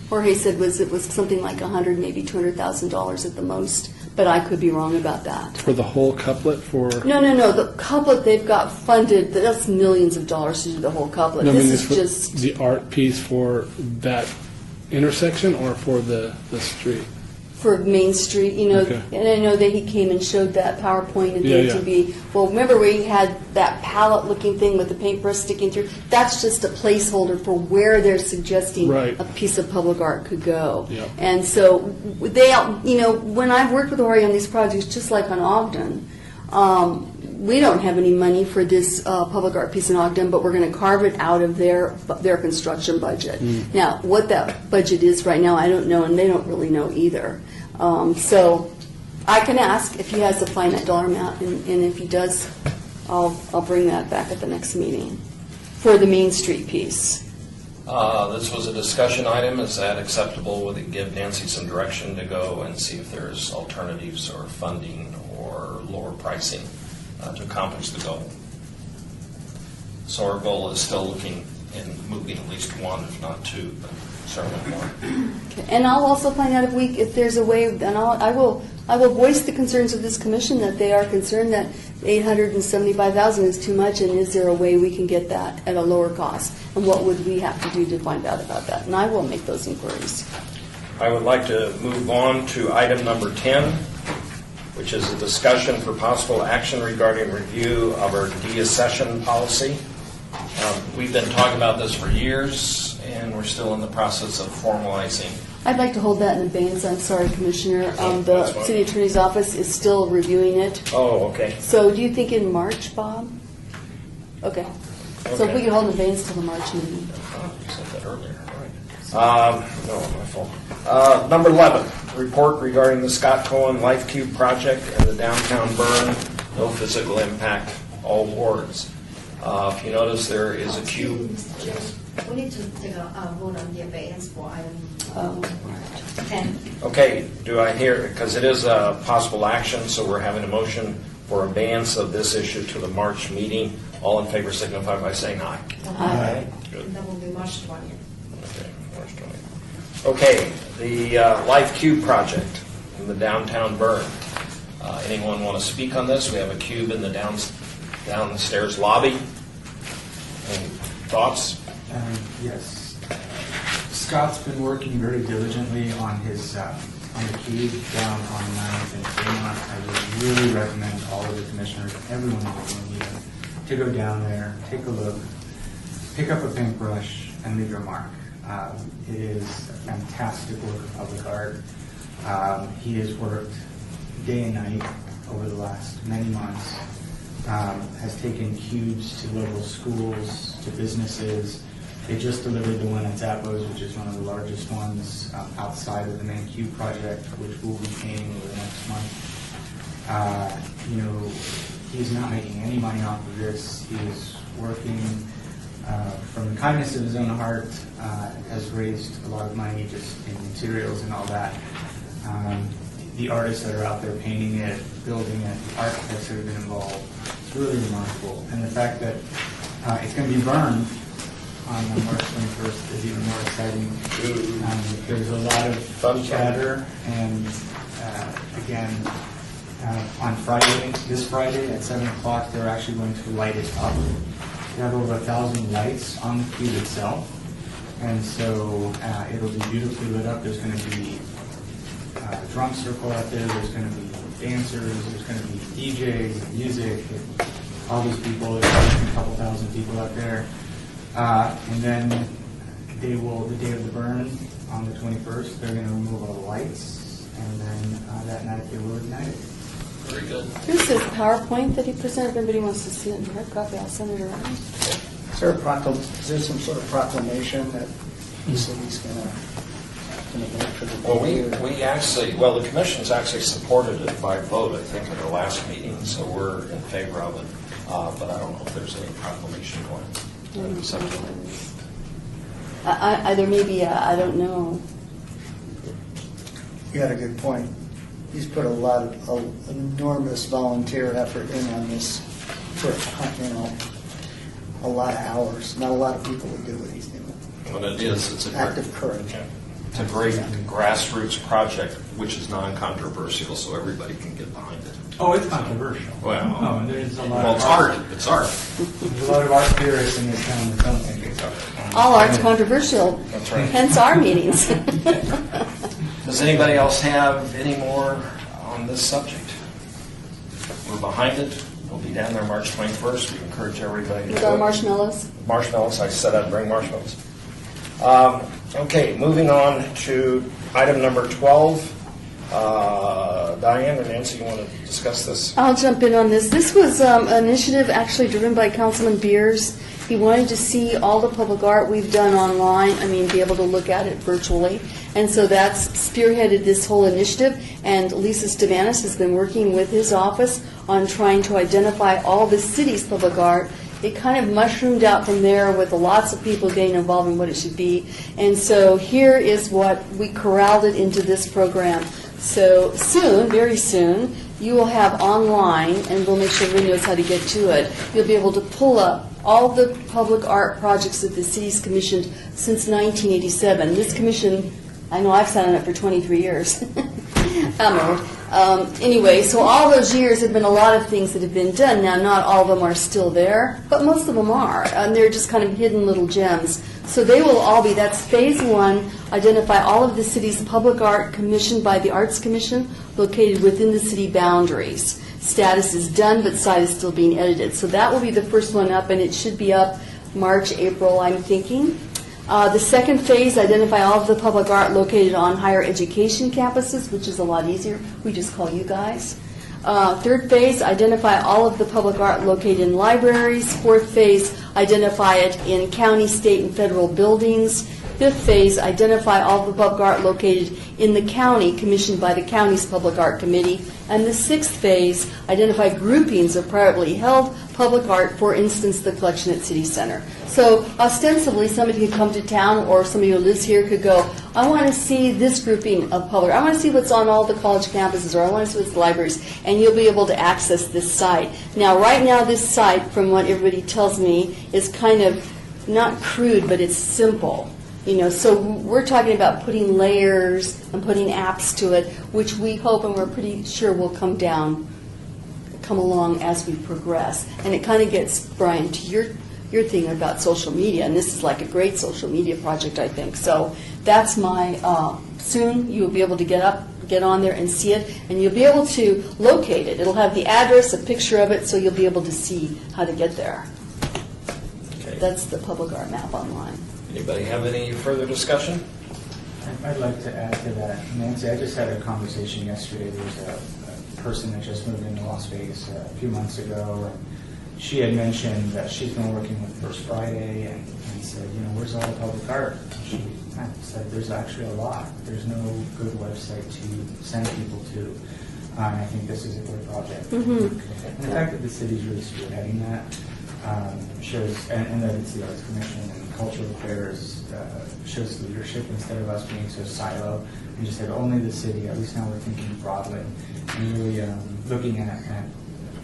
Jorge said was it was something like $100,000, maybe $200,000 at the most, but I could be wrong about that. For the whole couplet for... No, the couplet they've got funded, that's millions of dollars to do the whole couplet. No, I mean, This it's is for just, the art piece for that intersection or for the street? for Main Street, Okay. and I know that he came and showed that PowerPoint at the Yeah, yeah. ATV. Well, remember where he had that palette-looking thing with the paintbrush sticking through? That's just a placeholder for where they're suggesting Right. a piece of public art could go. Yeah. And so they, when I've worked with Jorge on these projects, just like on Ogden, we don't have any money for this public art piece in Ogden, but we're going to carve it out of their construction budget. Now, what that budget is right now, I don't know, and they don't really know either. So I can ask if he has a finite dollar amount, and if he does, I'll bring that back at the next meeting for the Main Street piece. This was a discussion item. Is that acceptable? Would it give Nancy some direction to go and see if there's alternatives or funding or lower pricing to accomplish the goal? So our goal is still looking and moving at least one, if not two, but certainly more. Okay. And I'll also find out if there's a way, and I will I will voice the concerns of this commission, that they are concerned that $875,000 is too much, and is there a way we can get that at a lower cost? And what would we have to do to find out about that? And I will make those inquiries. I would like to move on to item number 10, which is a discussion for possible action regarding review of our deaccession policy. We've been talking about this for years, and we're still in the process of formalizing. I'd like to hold that in abeyance. I'm sorry, Commissioner. That's The fine. city attorney's office is still reviewing it. Oh, okay. So do you think in March, Bob? Okay. So if Okay. we could hold in abeyance till the March meeting. Oh, you said that earlier. All right. No, my fault. Number 11, report regarding the Scott Cohen Life Cube project and the downtown burn. No physical impact, all wards. If you notice, there is a cube. Mr. Chair, we need to take a vote on the abeyance for item Oh, 10. Okay, do I hear, because it is a possible action, so we're having a motion for abeyance of this issue to the March meeting. All in favor signify by saying aye. Aye. Good. And that will be March 20th. Okay, March 20th. Okay, the Life Cube project in the downtown burn. Anyone want to speak on this? We have a cube in the downstairs lobby. Any thoughts? Yes. Scott's been working very diligently on his on the cube down on 9th and Fremont. I would really recommend all of the commissioners, everyone in the room even, to go down there, take a look, pick up a paintbrush, and leave your mark. It is a fantastic work of public art. He has worked day and night over the last many months. Has taken cubes to local schools, to businesses. They just delivered the one at Zappos, which is one of the largest ones outside of the main cube project, which we'll be painting over the next month. He's not making any money off of this. He is working from the kindness of his own heart, has raised a lot of money just in materials and all that. The artists that are out there painting it, building it, the architects that have been involved, it's really remarkable. And the fact that it's going to be burned on March 21st is even more exciting. There's a lot of chatter, and again, on Friday, this Friday at 7 o'clock, they're actually going to light it up. They have over 1,000 lights on the cube itself, and so it'll be beautifully lit up. There's going to be a drum circle out there, there's going to be dancers, there's going to be DJs, music, all these people, there's a couple thousand people out there. And then the day of the burn, on the 21st, they're going to remove all the lights, and then that night they will ignite it. Very good. Here's his PowerPoint that he presented. If anybody wants to see it in hard copy, I'll send it around. Is there some sort of proclamation that he said he's going to make for the Well, day? the commission's actually supported it by vote, I think, at our last meeting, so we're in favor of it. But I don't know if there's any proclamation going on. There may be, I don't know. You had a good point. He's put a lot of enormous volunteer effort in on this for a lot of hours. Not a lot of people would do what he's doing. What it is, it's a Act of courage. It's a great grassroots project, which is non-controversial, so everybody can get behind it. Oh, it's controversial. Well, Oh, and there's a lot Well, of it's art. It's art. There's a lot of art theorists in this town that don't think it's art. All art's controversial, That's right. hence our meetings. Does anybody else have any more on this subject? We're behind it. We'll be down there March 21st. We encourage everybody to With our go. marshmallows. Marshmallows. I said I'd bring marshmallows. Okay, moving on to item number 12. Diane or Nancy, you want to discuss this? I'll jump in on this. This was an initiative actually driven by Councilman Beers. He wanted to see all the public art we've done online, be able to look at it virtually. And so that's spearheaded this whole initiative. And Lisa Stavanis has been working with his office on trying to identify all the city's public art. It kind of mushroomed out from there with lots of people getting involved in what it should be. And so here is what we corralled it into this program. So soon, very soon, you will have online, and we'll make sure everyone knows how to get to it, you'll be able to pull up all the public art projects that the city's commissioned since 1987. This commission, I know I've sat on it for 23 years. hammered. Anyway, so all those years have been a lot of things that have been done. Now, not all of them are still there, but most of them are. And they're just kind of hidden little gems. So they will all be, that's phase one, identify all of the city's public art commissioned by the Arts Commission located within the city boundaries. Status is done, but site is still being edited. So that will be the first one up, and it should be up March, April, I'm thinking. The second phase, identify all of the public art located on higher education campuses, which is a lot easier. We just call you guys. Third phase, identify all of the public art located in libraries. Fourth phase, identify it in county, state, and federal buildings. Fifth phase, identify all of the public art located in the county commissioned by the county's Public Art Committee. And the sixth phase, identify groupings of privately held public art, for instance, the collection at City Center. So ostensibly, somebody could come to town, or somebody who lives here could go, I want to see this grouping of public art. I want to see what's on all the college campuses, or I want to see what's the libraries, and you'll be able to access this site. Now, right now, this site, from what everybody tells me, is kind of not crude, but it's simple. You know, so we're talking about putting layers and putting apps to it, which we hope and we're pretty sure will come along as we progress. And it kind of gets, Brian, to your thing about social media, and this is like a great social media project, I think. So that's my, soon you'll be able to get on there and see it, and you'll be able to locate it. It'll have the address, a picture of it, so you'll be able to see how to get there. Okay. That's the public art map online. Anybody have any further discussion? I'd like to add to that. Nancy, I just had a conversation yesterday. There was a person that just moved into Las Vegas a few months ago, and she had mentioned that she's been working with First Friday and said, you know, where's all the public art? She said, there's actually a lot. There's no good website to send people to. And I think this is a great project. Mm-hmm. And the fact that the city's really spearheading that shows, and that it's the Arts Commission and Cultural Affairs shows leadership instead of us being so siloed. We just said only the city. At least now we're thinking broadly and really looking at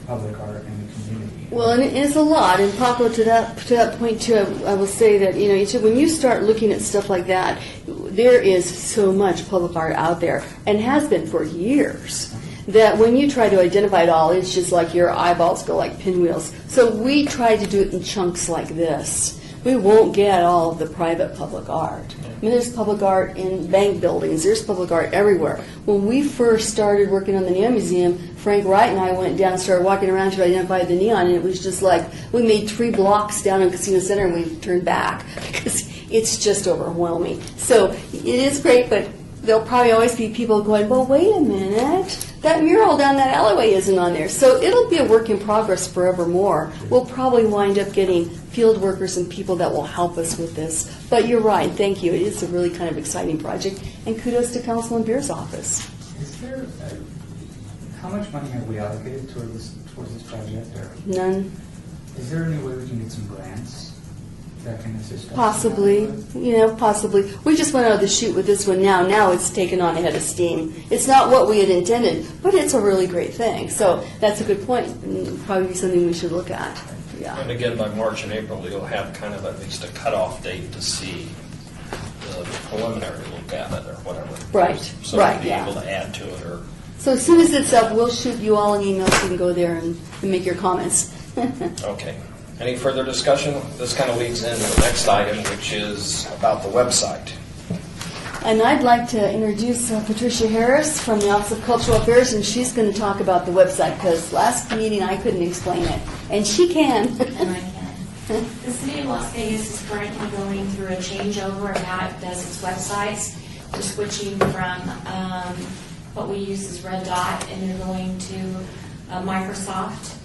public art in the community. Well, and it's a lot. And Paco, to that point too, I will say that when you start looking at stuff like that, there is so much public art out there, and has been for years, that when you try to identify it all, it's just like your eyeballs go like pinwheels. So we try to do it in chunks like this. We won't get all of the private public art. I mean, there's public art in bank buildings. There's public art everywhere. When we first started working on the Neon Museum, Frank Wright and I went down and started walking around to identify the neon, and it was just like we made 3 blocks down in Casino Center and we turned back because it's just overwhelming. So it is great, but there'll probably always be people going, well, wait a minute. That mural down that alleyway isn't on there. So it'll be a work in progress forevermore. We'll probably wind up getting field workers and people that will help us with this. But you're right. Thank you. It is a really kind of exciting project. And kudos to Councilman Beer's office. Is there, how much money have we allocated towards this project? Or None. is there any way we can get some grants that can assist us? Possibly. Possibly. We just went out of the chute with this one now. Now it's taken on a head of steam. It's not what we had intended, but it's a really great thing. So that's a good point. And probably be something we should look at. Yeah. And again, by March and April, you'll have kind of at least a cutoff date to see the preliminary look at it or whatever. Right. So Right. you'll be Yeah. able to add to it or. So as soon as it's up, we'll shoot you all an email so you can go there and make your comments. Okay. Any further discussion? This kind of leads into the next item, which is about the website. And I'd like to introduce Patricia Harris from the Office of Cultural Affairs, and she's going to talk about the website, because last meeting I couldn't explain it, and she can. The City of Las Vegas is currently going through a changeover of how it does its websites. We're switching from what we use as Red Dot, and they're going to Microsoft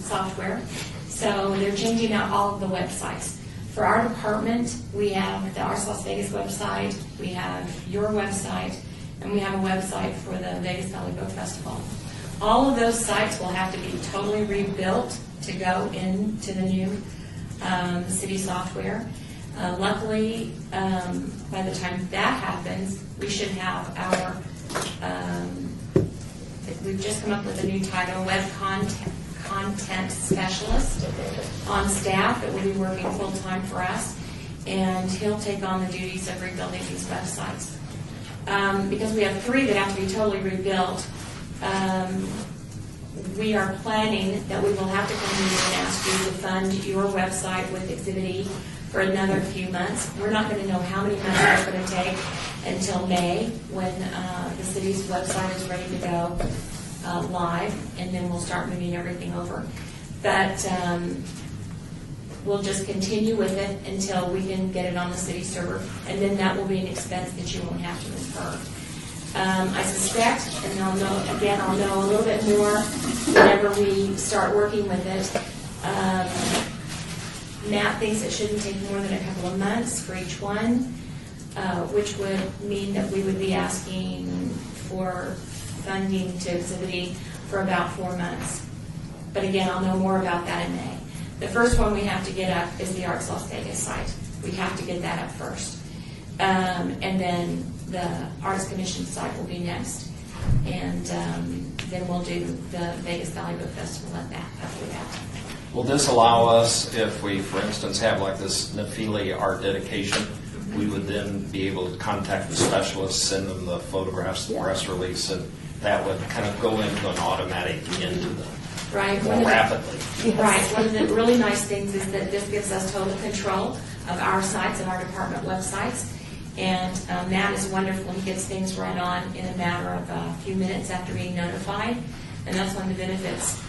software. So they're changing out all of the websites. For our department, we have the Arts Las Vegas website, we have your website, and we have a website for the Vegas Valley Book Festival. All of those sites will have to be totally rebuilt to go into the new city software. Luckily, by the time that happens, we should have our, we've just come up with a new title, Web Content Specialist on staff that will be working full-time for us, and he'll take on the duties of rebuilding these websites. because we have 3 that have to be totally rebuilt, we are planning that we will have to come in and ask you to fund your website with Exhibit E for another few months. We're not going to know how many months it's going to take until May, when the city's website is ready to go live, and then we'll start moving everything over. But we'll just continue with it until we can get it on the city server, and then that will be an expense that you won't have to incur. I suspect, and I'll know a little bit more whenever we start working with it. Matt thinks it shouldn't take more than a couple of months for each one, which would mean that we would be asking for funding to Exhibit E for about 4 months. But again, I'll know more about that in May. The first one we have to get up is the Arts Las Vegas site. We have to get that up first. And then the Arts Commission site will be next. And then we'll do the Vegas Valley Book Festival after that. Will this allow us, if we, for instance, have like this Nafili art dedication, we would then be able to contact the specialists, send them the photographs, the press release, and that would kind of go into an automatic into the Right. more rapidly. Right. One of the really nice things is that this gives us total control of our sites and our department websites. And Matt is wonderful. He gets things right on in a matter of a few minutes after being notified. And that's one of the benefits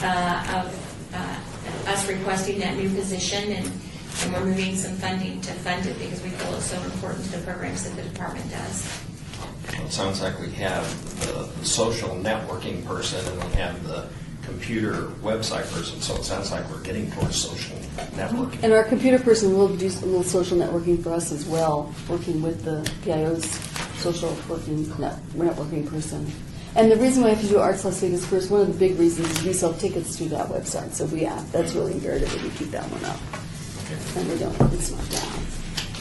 of us requesting that new position. And we're moving some funding to fund it because we feel it's so important to the programs that the department does. Well, it sounds like we have the social networking person and we have the computer website person, so it sounds like we're getting towards social networking. And our computer person will do a little social networking for us as well, working with the PIO's social networking person. And the reason why we have to do Arts Las Vegas first, one of the big reasons is we sell tickets through that website. So that's really imperative that we keep that one up. And we don't, it's not down.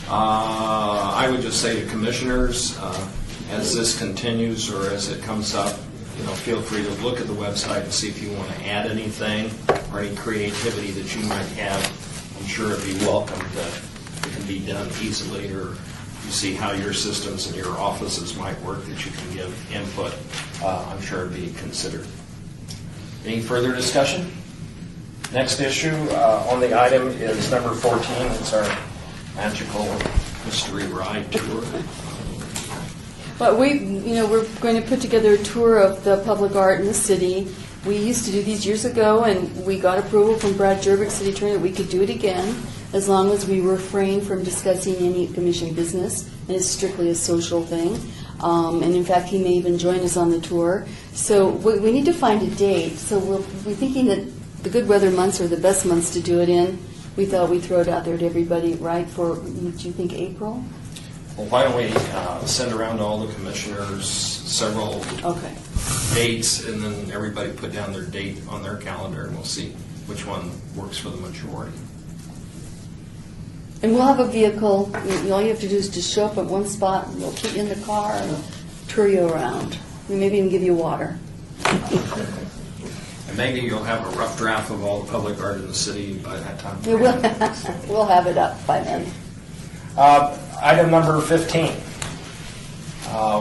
I would just say to commissioners, as this continues or as it comes up, feel free to look at the website and see if you want to add anything or any creativity that you might have. I'm sure it'd be welcomed that it can be done easily, or you see how your systems and your offices might work that you can give input. I'm sure it'd be considered. Any further discussion? Next issue on the item is number 14. It's our magical mystery ride tour. But we're going to put together a tour of the public art in the city. We used to do these years ago, and we got approval from Brad Jervik, city attorney, that we could do it again, as long as we refrain from discussing any commission business, and it's strictly a social thing. And in fact, he may even join us on the tour. So we need to find a date. So we're thinking that the good weather months are the best months to do it in. We thought we'd throw it out there to everybody, right, do you think April? Well, why don't we send around to all the commissioners several dates, and then everybody put down their date on their calendar, and we'll see which one works for the majority. And we'll have a vehicle. All you have to do is just show up at one spot, and we'll put you in the car and tour you around. We maybe even give you water. And maybe you'll have a rough draft of all the public art in the city by that time. We'll have it up by then. Item number 15.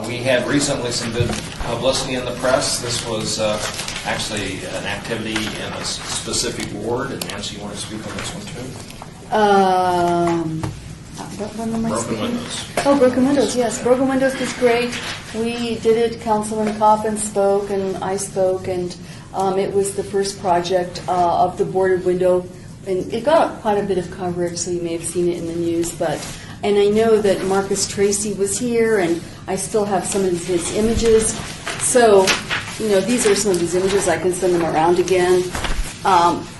We had recently some good publicity in the press. This was actually an activity in a specific ward, and Nancy, you want to speak on this one too? What one am I Broken speaking? windows. Oh, Broken Windows, yes. Broken Windows was great. We did it, Councilman Coffin spoke, and I spoke, and it was the first project of the boarded window, and it got quite a bit of coverage, so you may have seen it in the news, and I know that Marcus Tracy was here, and I still have some of his images. So, these are some of his images. I can send them around again.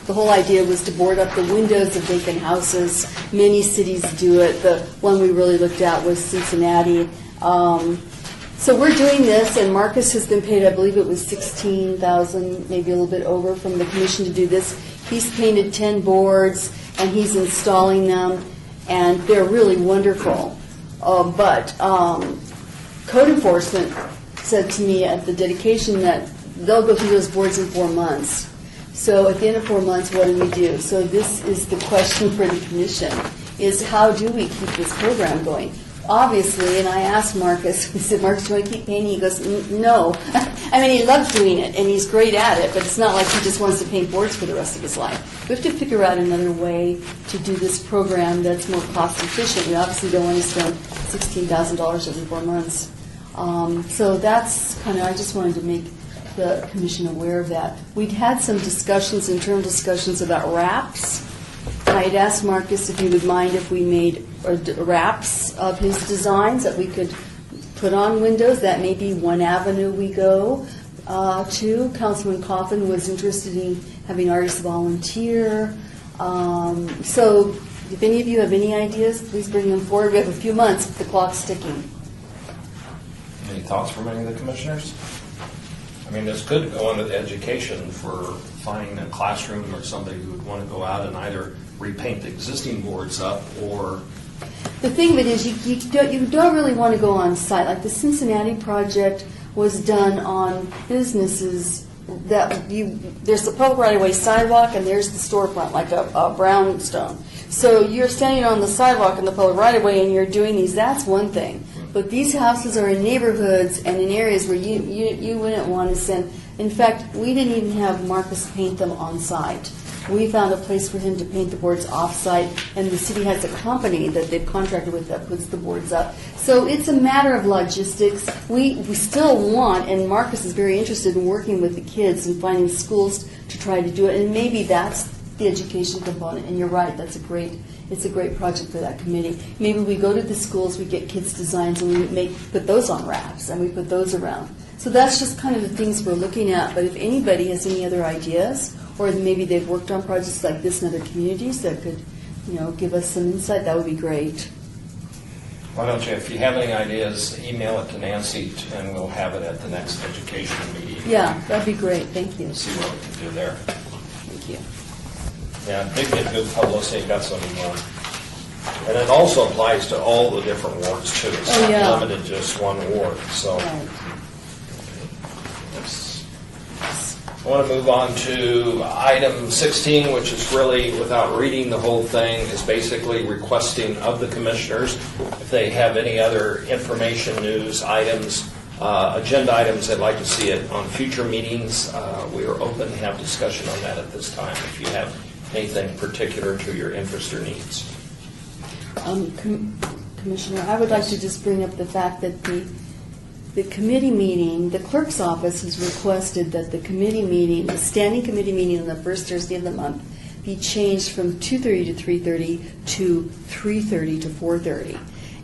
The whole idea was to board up the windows of vacant houses. Many cities do it. The one we really looked at was Cincinnati. So we're doing this, and Marcus has been paid, I believe it was $16,000, maybe a little bit over, from the commission to do this. He's painted 10 boards, and he's installing them, and they're really wonderful. But code enforcement said to me at the dedication that they'll go through those boards in 4 months. So at the end of 4 months, what do we do? So this is the question for the commission, is how do we keep this program going? obviously, and I asked Marcus, I said, Marcus, do you want to keep painting? He goes, no. I mean, he loves doing it, and he's great at it, but it's not like he just wants to paint boards for the rest of his life. We have to figure out another way to do this program that's more cost efficient. We obviously don't want to spend $16,000 every 4 months. So that's kind of, I just wanted to make the commission aware of that. We'd had some discussions, internal discussions about wraps. I had asked Marcus if he would mind if we made wraps of his designs that we could put on windows. That may be one avenue we go to. Councilman Coffin was interested in having artists volunteer. So if any of you have any ideas, please bring them forward. We have a few months, the clock's ticking. Any thoughts from any of the commissioners? I mean, this could go into the education for finding a classroom or somebody who would want to go out and either repaint the existing boards up or... The thing of it is, you don't really want to go on site. Like the Cincinnati project was done on businesses that there's the public right-of-way sidewalk and there's the storefront, like a brownstone. So you're standing on the sidewalk in the public right-of-way and you're doing these, that's one thing. But these houses are in neighborhoods and in areas where you wouldn't want to send. In fact, we didn't even have Marcus paint them on site. We found a place for him to paint the boards off-site, and the city has a company that they've contracted with that puts the boards up. So it's a matter of logistics. We still want, and Marcus is very interested in working with the kids and finding schools to try to do it, and maybe that's the education component. And you're right, it's a great project for that committee. Maybe we go to the schools, we get kids' designs, and we put those on wraps, and we put those around. So that's just kind of the things we're looking at. But if anybody has any other ideas, or maybe they've worked on projects like this in other communities that could, give us some insight, that would be great. Why don't you, if you have any ideas, email it to Nancy, and we'll have it at the next education meeting. Yeah, that'd be great. Thank you. See what we can do there. Thank you. Yeah, they get good publicity, got some, and it also applies to all the different wards too. It's not limited to just one ward, so. Right. I want to move on to item 16, which is really, without reading the whole thing, is basically requesting of the commissioners if they have any other information, news items, agenda items they'd like to see it on future meetings. We are open to have discussion on that at this time if you have anything particular to your interest or needs. Commissioner, I would like to just bring up the fact that the committee meeting, the clerk's office has requested that the committee meeting, the standing committee meeting on the first Thursday of the month, be changed from 2:30 to 3:30 to 3:30 to 4:30.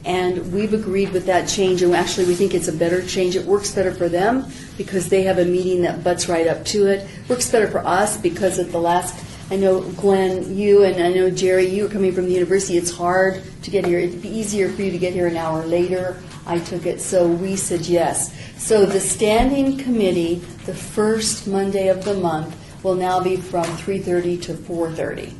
And we've agreed with that change, and actually we think it's a better change. It works better for them because they have a meeting that butts right up to it. Works better for us because at the last, I know Glenn, you, and I know Jerry, you are coming from the university. It's hard to get here. It'd be easier for you to get here an hour later. I took it, so we said yes. So the standing committee, the first Monday of the month, will now be from 3:30 to 4:30.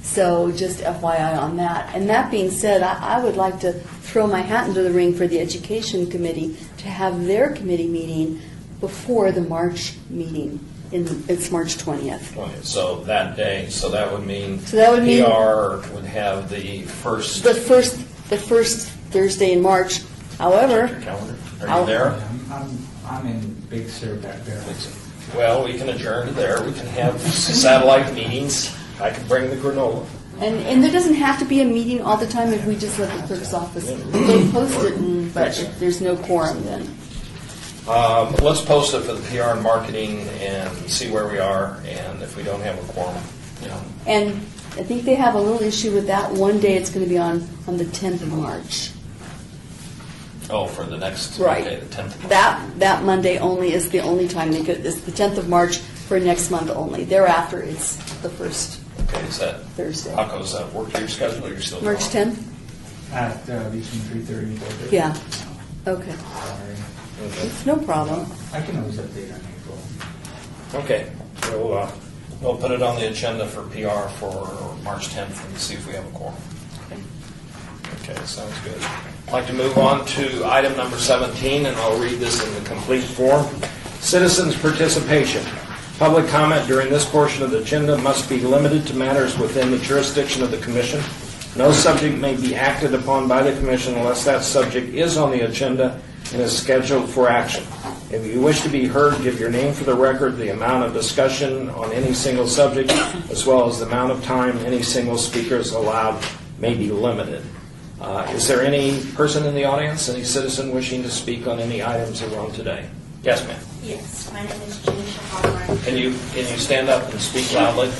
So just FYI on that. And that being said, I would like to throw my hat into the ring for the Education Committee to have their committee meeting before the March meeting. It's March 20th. So that day, so that would mean PR would have the first Thursday in March. However, are you there? I'm in Big Sur back there. Well, we can adjourn to there. We can have satellite meetings. I can bring the granola. And there doesn't have to be a meeting all the time if we just let the clerk's office. They post it, but if there's no quorum then. Let's post it for the PR and marketing and see where we are, and if we don't have a quorum. And I think they have a little issue with that. One day it's going to be on the 10th of March. Oh, for the next right. Monday, the 10th of March. That Monday only is the only time they could. It's the 10th of March for next month only. Thereafter, it's the first Thursday. How does that work to your schedule? Or you're still March 10th? At between 3:30 and 4:30. Yeah. Okay. Sorry. Okay. It's no problem. I can always update on April. Okay. We'll put it on the agenda for PR for March 10th and see if we have a quorum. Okay, sounds good. I'd like to move on to item number 17, and I'll read this in the complete form. Citizens' participation. Public comment during this portion of the agenda must be limited to matters within the jurisdiction of the Commission. No subject may be acted upon by the commission unless that subject is on the agenda and is scheduled for action. If you wish to be heard, give your name for the record, the amount of discussion on any single subject, as well as the amount of time any single speaker is allowed may be limited. Is there any person in the audience, any citizen wishing to speak on any items that are on today? Yes, ma'am. Yes, my name is Janisha Hawthorne. Can you stand up and speak loudly?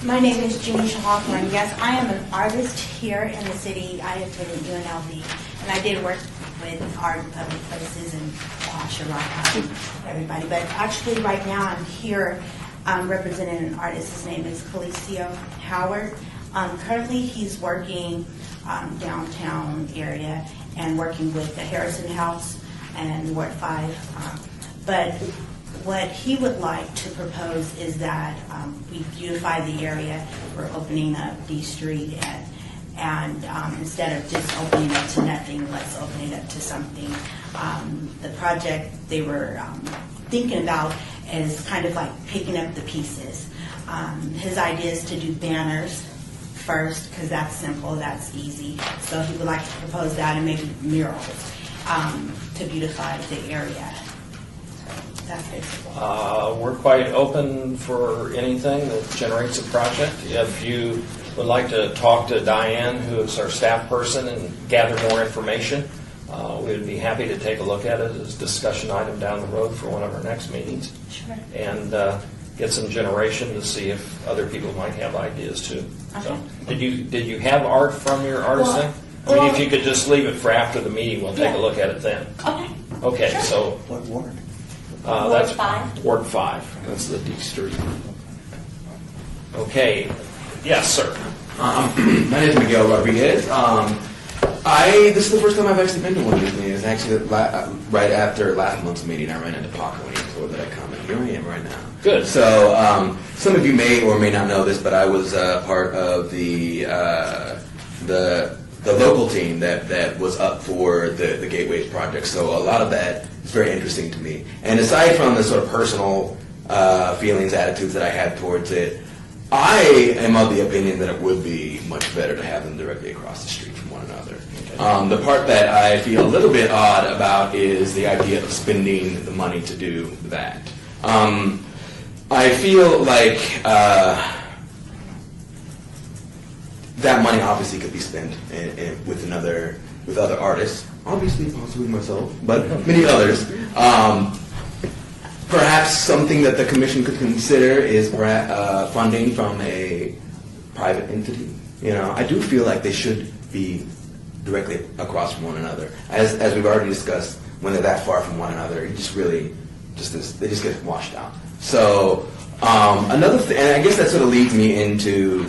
My name is Janisha Hawthorne. Yes, I am an artist here in the city. I attended UNLV, and I did work with art in public places and Shiraka and everybody. But actually, right now, I'm here representing an artist. His name is Felicio Howard. Currently, he's working downtown area and working with the Harrison House and Ward 5. But what he would like to propose is that we beautify the area. We're opening up D Street, and instead of just opening it to nothing, let's open it up to something. The project they were thinking about is kind of like picking up the pieces. His idea is to do banners first, because that's simple, that's easy. So he would like to propose that and maybe murals to beautify the area. So that's basically. We're quite open for anything that generates a project. If you would like to talk to Diane, who is our staff person, and gather more information, we would be happy to take a look at it as a discussion item down the road for one of our next meetings. Sure. And get some generation to see if other people might have ideas too. Okay. So, did you have art from your artist Well, thing? I mean, if you could just leave it for after the meeting, we'll take Yeah. a look at it then. Okay. Okay, Sure. so What ward? that's Ward 5. Ward 5. That's the D Street. Okay. Yes, sir. My name is Miguel Rodriguez. This is the first time I've actually been to one of these meetings. Actually, right after last month's meeting, I ran into Parker when he told that I come, and here I am right now. Good. So, some of you may or may not know this, but I was part of the local team that was up for the Gateways project. So a lot of that is very interesting to me. And aside from the sort of personal feelings, attitudes that I have towards it, I am of the opinion that it would be much better to have them directly across the street from one another. The part that I feel a little bit odd about is the idea of spending the money to do that. I feel like that money obviously could be spent with other artists, obviously possibly myself, but many others. Perhaps something that the commission could consider is funding from a private entity. You know, I do feel like they should be directly across from one another. As we've already discussed, when they're that far from one another, it just really, they just get washed out. So another thing, and I guess that sort of leads me into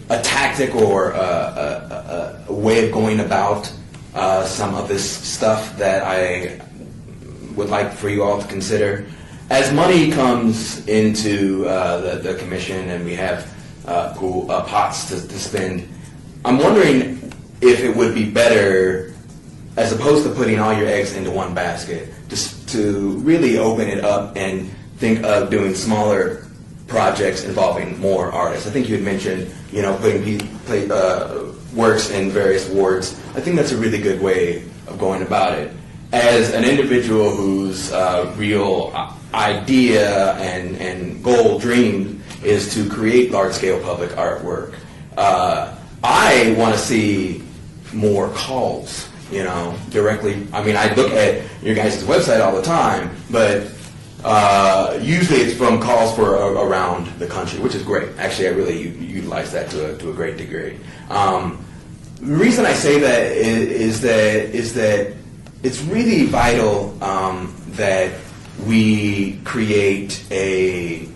a tactic or a way of going about some of this stuff that I would like for you all to consider. As money comes into the commission and we have pots to spend, I'm wondering if it would be better, as opposed to putting all your eggs into one basket, just to really open it up and think of doing smaller projects involving more artists. I think you had mentioned, putting works in various wards. I think that's a really good way of going about it. As an individual whose real idea and goal, dream is to create large-scale public artwork, I want to see more calls, directly. I mean, I look at your guys' website all the time, but usually it's from calls for around the country, which is great. Actually, I really utilize that to a great degree. The reason I say that is that it's really vital that we create a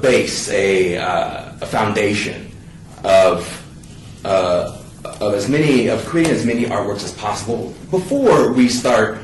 base, a foundation of creating as many artworks as possible before we start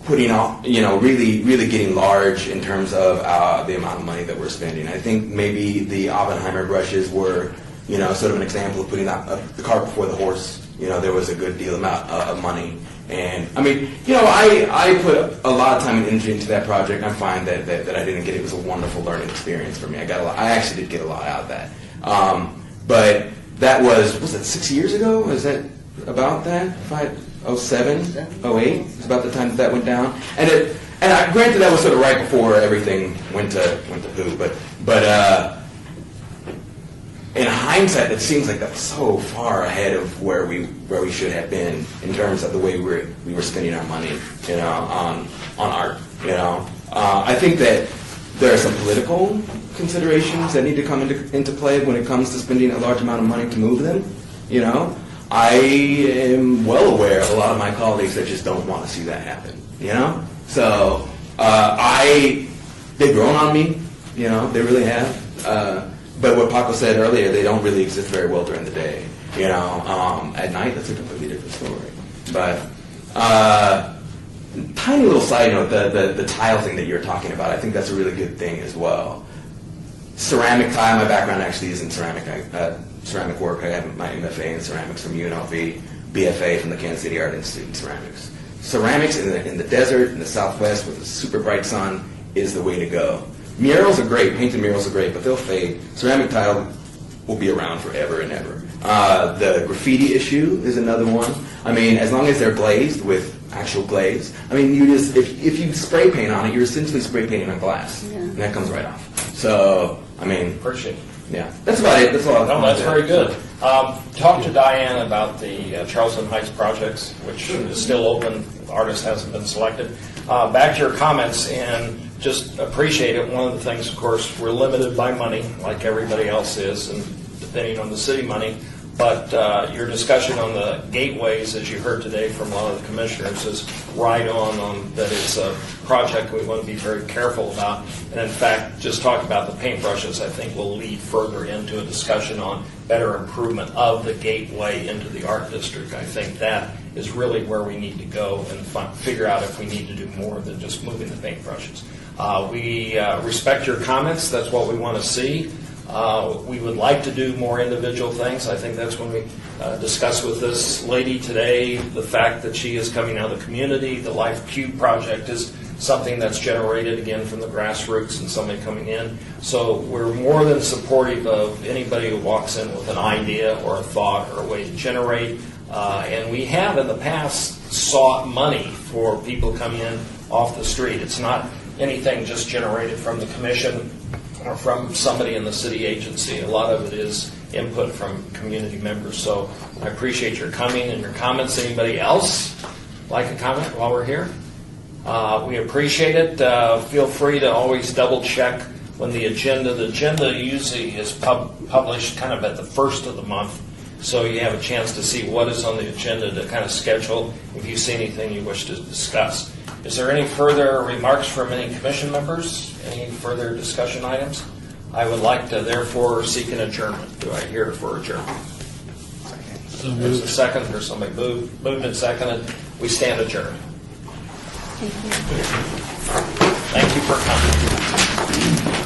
putting out, really getting large in terms of the amount of money that we're spending. I think maybe the Oppenheimer brushes were, sort of an example of putting the cart before the horse. There was a good deal amount of money. And, I mean, I put a lot of time and energy into that project. I find that I didn't get it. It was a wonderful learning experience for me. I actually did get a lot out of that. But that was it 6 years ago? Is that about that? 07, 08? It's about the time that went down. Granted, that was sort of right before everything went to poo. But in hindsight, it seems like that's so far ahead of where we should have been in terms of the way we were spending our money, on art. I think that there are some political considerations that need to come into play when it comes to spending a large amount of money to move them. I am well aware of a lot of my colleagues that just don't want to see that happen. So they've grown on me. They really have. But what Paco said earlier, they don't really exist very well during the day. At night, that's a completely different story. But tiny little side note, the tile thing that you're talking about, I think that's a really good thing as well. Ceramic tile, my background actually is in ceramic work. I have my MFA in ceramics from UNLV, BFA from the Kansas City Art Institute in ceramics. Ceramics in the desert, in the Southwest, with a super bright sun, is the way to go. Murals are great, painted murals are great, but they'll fade. Ceramic tile will be around forever and ever. The graffiti issue is another one. As long as they're glazed with actual glaze, if you spray paint on it, you're essentially spray painting on glass, and that comes right off. So, Appreciate it. Yeah, that's about it. That's all. No, that's very good. Talk to Diane about the Charleston Heights projects, which is still open. The artist hasn't been selected. Back to your comments, and just appreciate it. One of the things, of course, we're limited by money, like everybody else is, and depending on the city money. But your discussion on the gateways, as you heard today from a lot of the commissioners, is right on that it's a project we want to be very careful about. And in fact, just talk about the paintbrushes, I think will lead further into a discussion on better improvement of the gateway into the art district. I think that is really where we need to go and figure out if we need to do more than just moving the paintbrushes. We respect your comments. That's what we want to see. We would like to do more individual things. I think that's when we discussed with this lady today the fact that she is coming out of the community. The Life Cube project is something that's generated, again, from the grassroots and somebody coming in. So we're more than supportive of anybody who walks in with an idea or a thought or a way to generate. And we have in the past sought money for people coming in off the street. It's not anything just generated from the commission or from somebody in the city agency. A lot of it is input from community members. So I appreciate your coming and your comments. Anybody else like a comment while we're here? We appreciate it. Feel free to always double check when the agenda usually is published kind of at the first of the month. So you have a chance to see what is on the agenda to kind of schedule if you see anything you wish to discuss. Is there any further remarks from any commission members? Any further discussion items? I would like to therefore seek an adjournment. Do I hear for adjournment? There's a second, or somebody moved and seconded. We stand adjourned. Thank you. Thank you for coming.